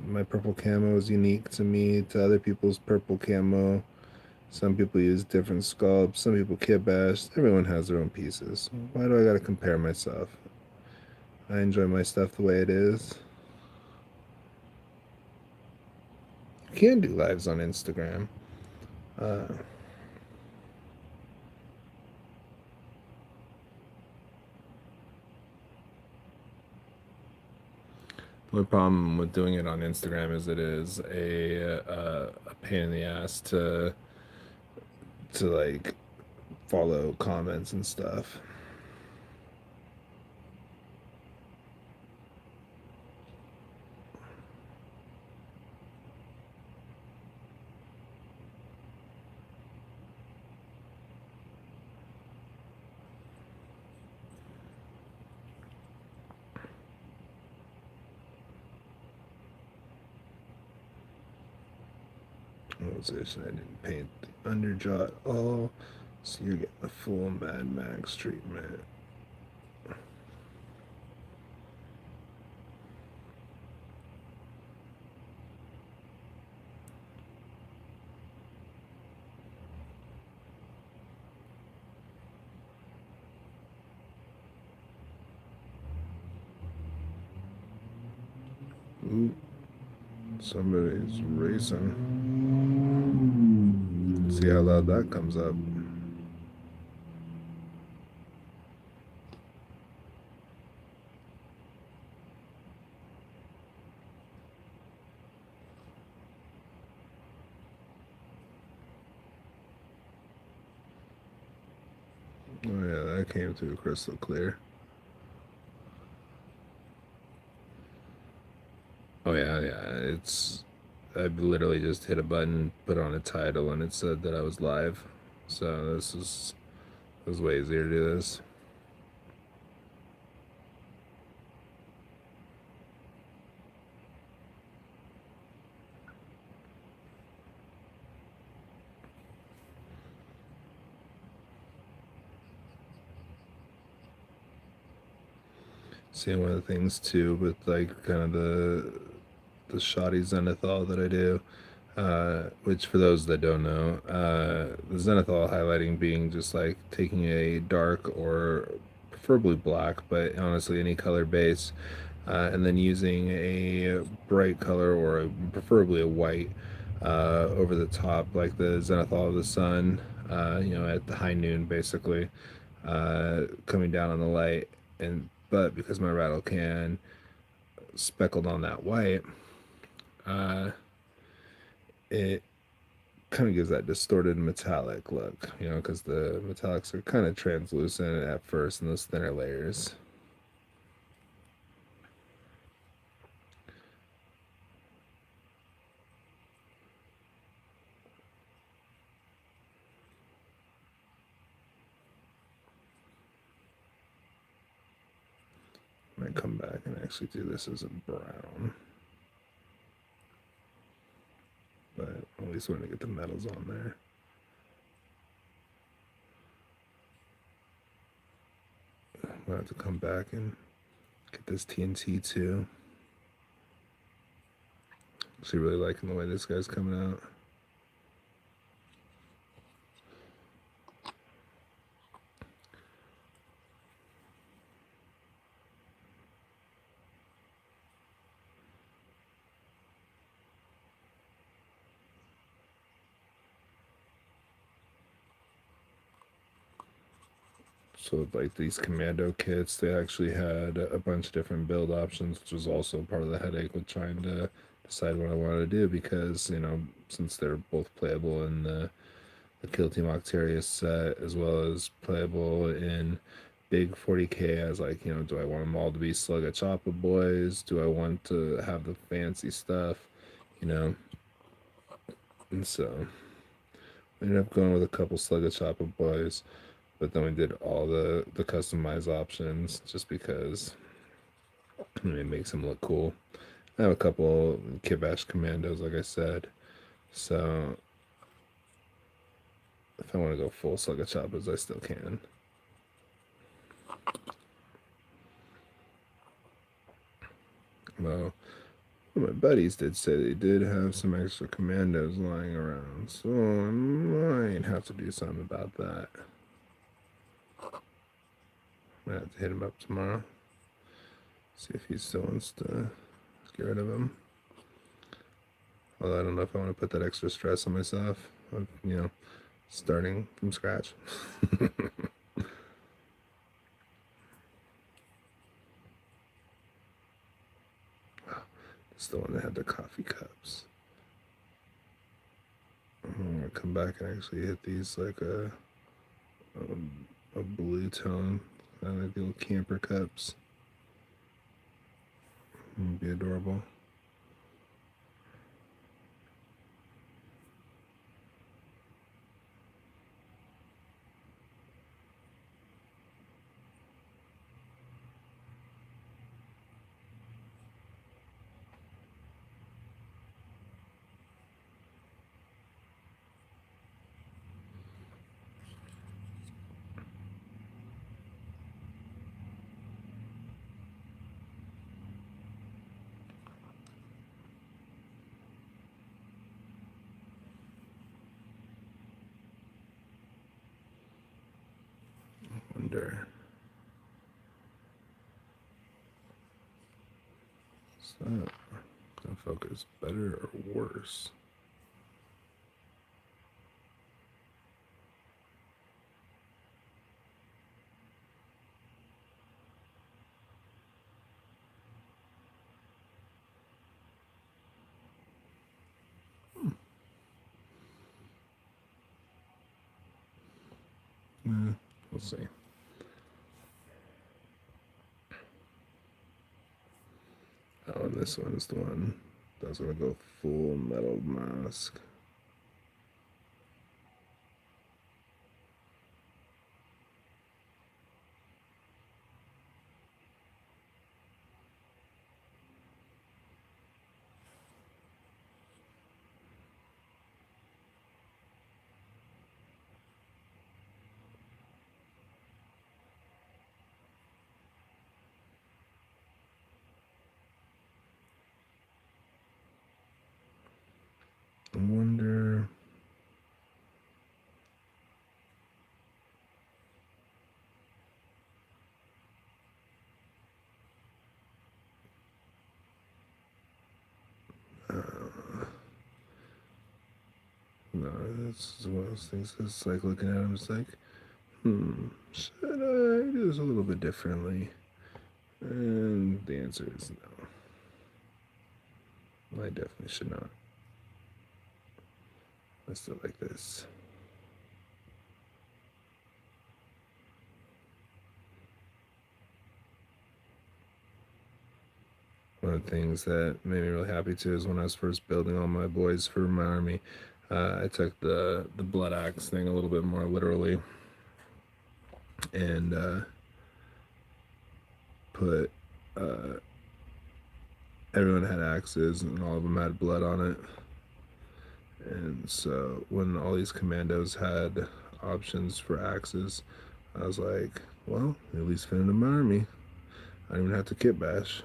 my purple camo is unique to me, to other people's purple camo. Some people use different sculpts, some people kit bash. Everyone has their own pieces. Why do I gotta compare myself? I enjoy my stuff the way it is. You can do lives on Instagram. Uh, the only problem with doing it on Instagram is it is a pain in the ass to like follow comments and stuff. What was this? I didn't paint the underjaw at all, so you're getting the full Mad Max treatment. Ooh, somebody's racing. See how loud that comes up. Oh yeah, that came through crystal clear. Oh yeah, yeah. I literally just hit a button, put on a title, and it said that I was live. So it was way easier to do this. See, one of the things too with like kind of the shoddy zenithal that I do, which for those that don't know, the zenithal highlighting being just like taking a dark or preferably black, but honestly any color base, and then using a bright color or preferably a white over the top, like the zenithal of the sun, at the high noon basically, coming down on the light. And but because my rattle can speckled on that white, uh, it kind of gives that distorted metallic look, because the metallics are kind of translucent at first in those thinner layers. I might come back and actually do this as a brown, but at least want to get the metals on there. I'm gonna have to come back and get this TNT too. Actually, really liking the way this guy's coming out. So like these commando kits, they actually had a bunch of different build options, which was also part of the headache with trying to decide what I wanted to do because, since they're both playable in the Kill Team Octarius set as well as playable in big 40k, I was like, do I want them all to be Slugga Choppa boys? Do I want to have the fancy stuff? And so I ended up going with a couple Slugga Choppa boys, but then we did all the customized options just because it makes them look cool. I have a couple Kibash Kommandoz, like I said, so if I want to go full Slugga Choppas, I still can. Well, my buddies did say they did have some extra Kommandoz lying around, so I might have to do something about that. I might have to hit him up tomorrow. See if he still wants to get rid of him. Although I don't know if I want to put that extra stress on myself of, starting from scratch. It's the one that had the coffee cups. I'm gonna come back and actually hit these like a blue tone, like the little camper cups. It'd be adorable. Wonder. Is that gonna focus better or worse? We'll see. Oh, and this one is the one that's gonna go full metal mask. I wonder. No, that's one of those things. It's like looking at them. It's like, should I do this a little bit differently? And the answer is no. I definitely should not. Let's do it like this. One of the things that made me really happy too is when I was first building all my boys for my army, I took the blood axe thing a little bit more literally, and put everyone had axes and all of them had blood on it. And so when all these Kommandoz had options for axes, I was like, well, at least fit into my army. I don't even have to kit bash.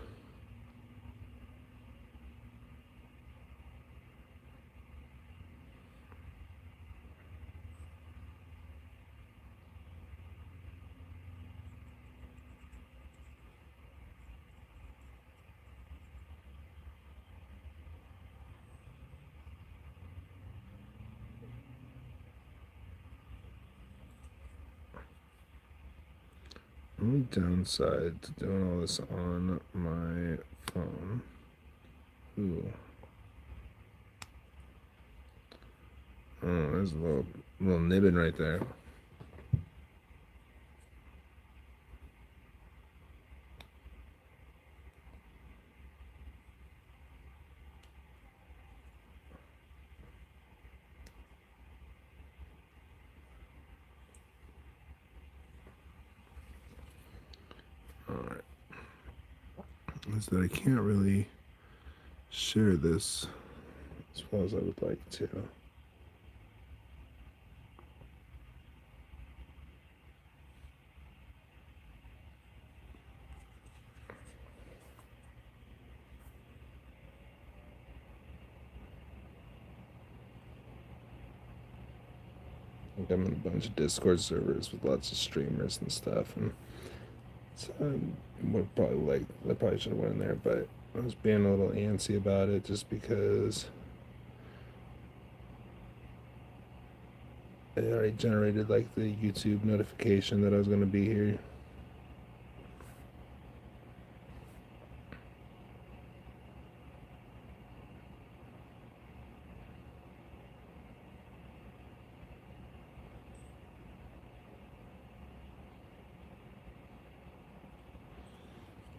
Only downside to doing all this on my phone. Ooh. Oh, there's a little nibbin right there. Alright. Is that I can't really share this as well as I would like to. Like I'm in a bunch of Discord servers with lots of streamers and stuff, and so I probably should have went in there, but I was being a little antsy about it just because it already generated like the YouTube notification that I was gonna be here.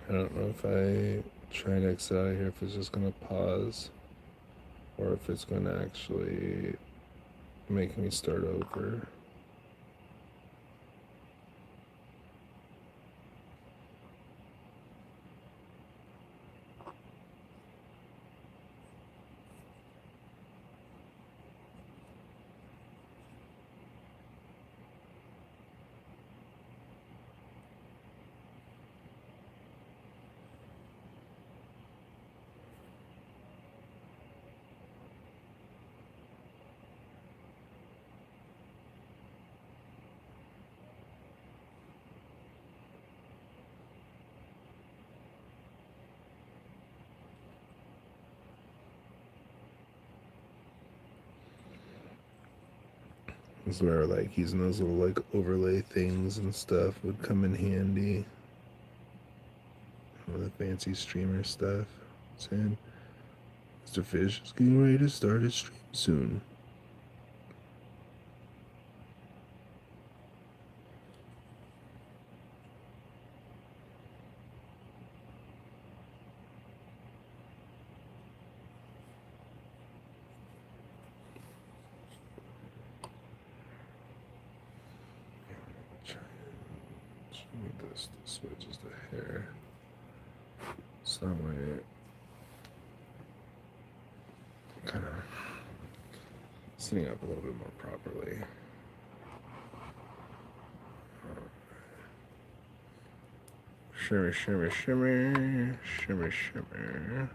I don't know if I try and exit out of here, if it's just gonna pause, or if it's gonna actually make me start over. This is where like using those little like overlay things and stuff would come in handy. All the fancy streamer stuff. Saying Mr. Fish is getting ready to start his stream soon. This way, just a hair. Some way, kind of sitting up a little bit more properly. Shimmer, shimmer, shimmer, shimmer, shimmer.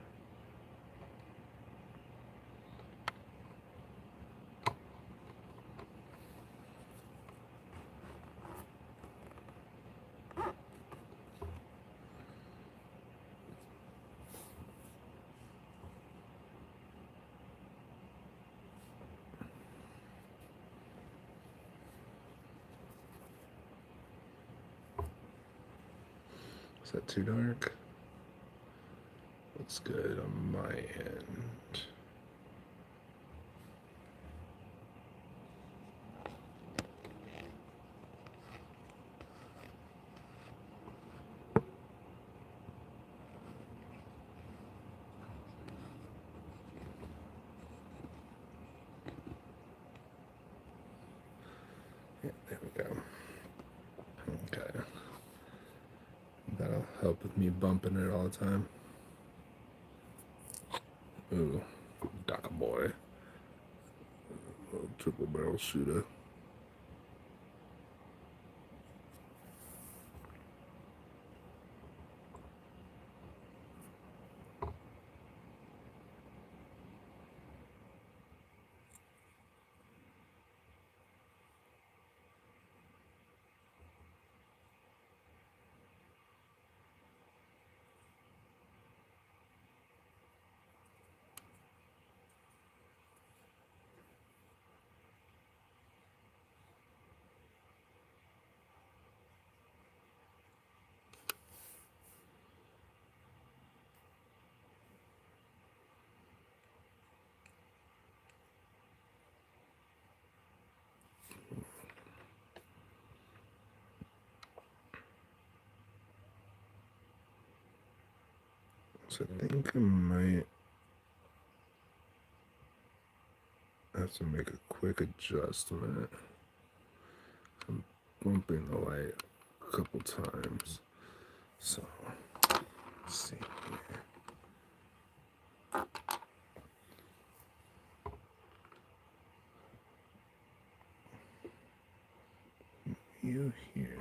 Is that too dark? Looks good on my end. Yeah, there we go. Okay. That'll help with me bumping it all the time. Ooh, Daka boy. Little triple barrel shooter. So I think I might have to make a quick adjustment. I'm bumping the light a couple times. So let's see here. You here.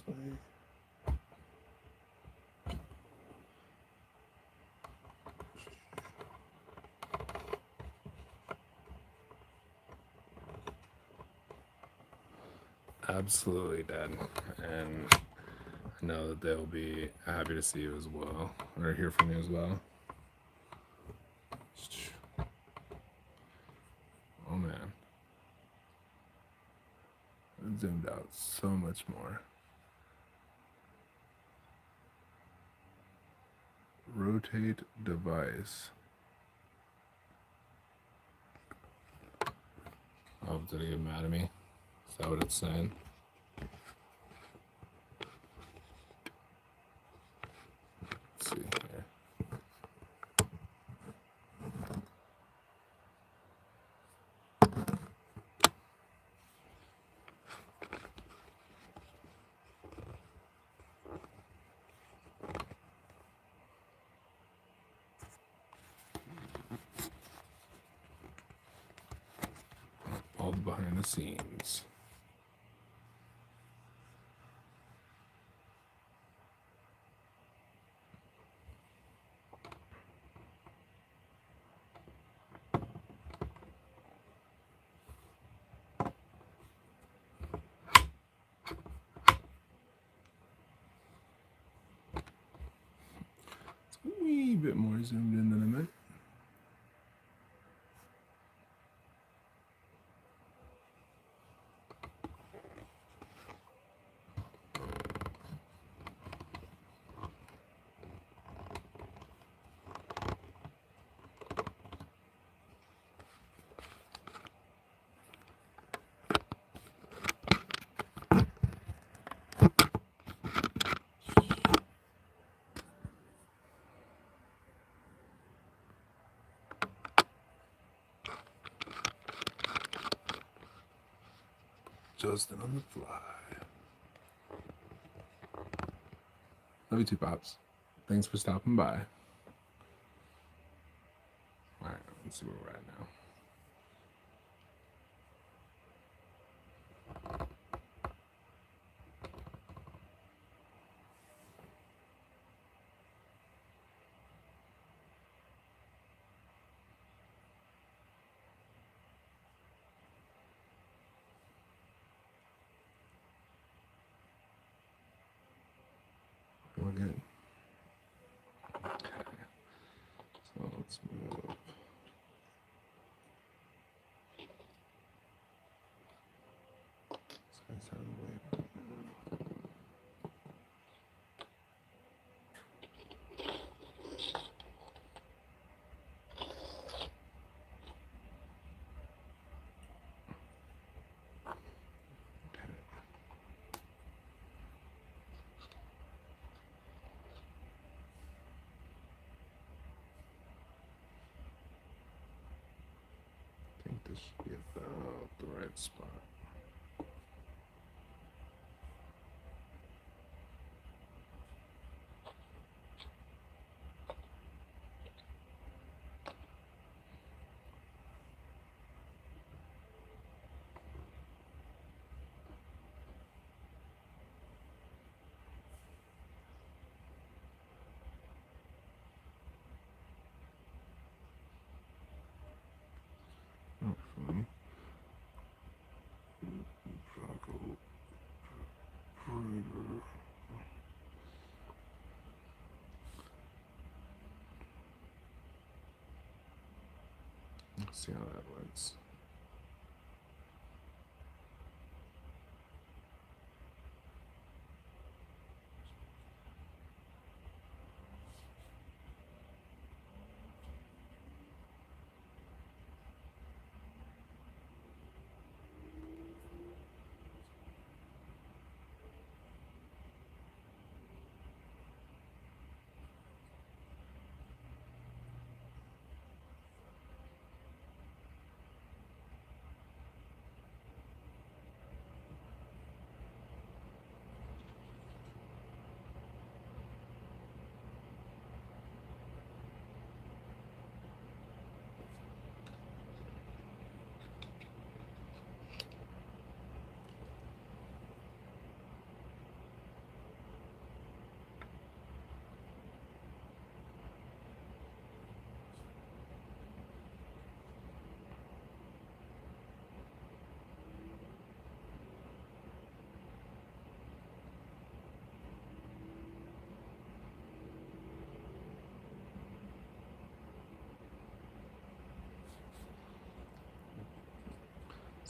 way. Absolutely, Dad. And I know that they'll be happy to see you as well, or hear from you as well. Oh man. It zoomed out so much more. Rotate device. Oh, did it get mad at me? Is that what it's saying? Let's see here. All behind the scenes. It's a wee bit more zoomed in than I meant. Justin on the fly. Love you too, Pops. Thanks for stopping by. Alright, let's see where we're at now. We're good. Okay. So let's move. This guy sounds way. I think this should be about the right spot. Hopefully. Let's see how that works.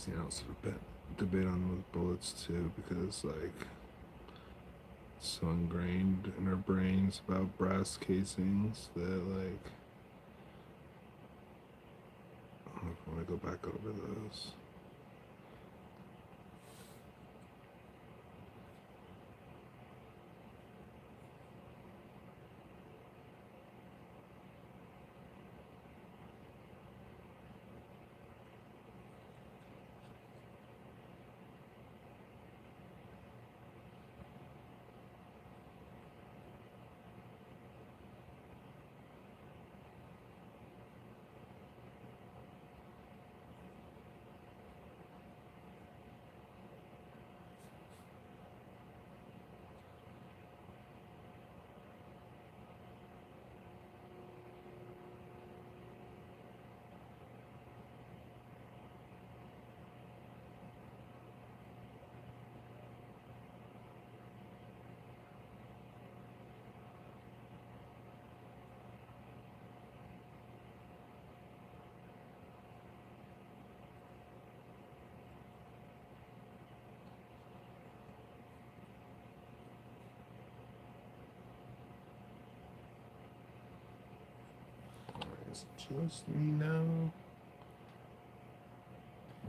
sort of debate on with bullets too, because like it's so ingrained in our brains about brass casings that like I don't know if I want to go back over those. Is it just me now?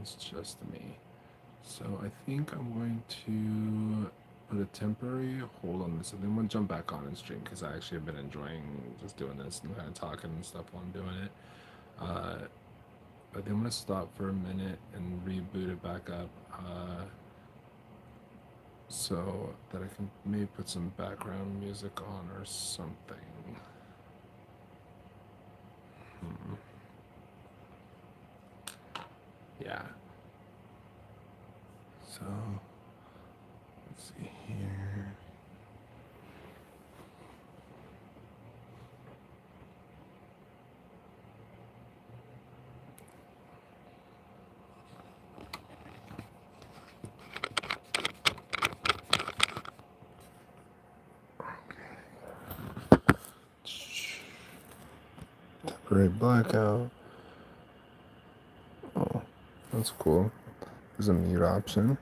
It's just me. So I think I'm going to put a temporary hold on this. I think I'm going to jump back on and stream because I actually have been enjoying just doing this and kind of talking and stuff while I'm doing it. I think I'm going to stop for a minute and reboot it back up so that I can maybe put some background music on or something. Yeah. So, let's see here. Great blackout. Oh, that's cool. There's a mute option.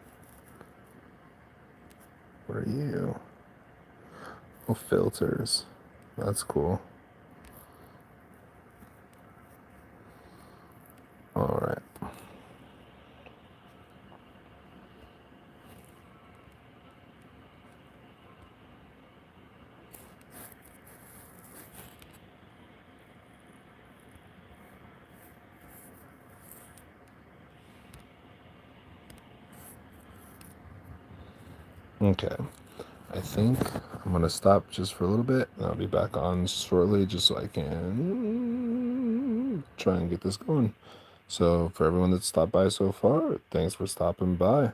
What are you? Oh, filters. That's cool. All right. Okay. I think I'm going to stop just for a little bit, and I'll be back on shortly just so I can try and get this going. So for everyone that stopped by so far, thanks for stopping by.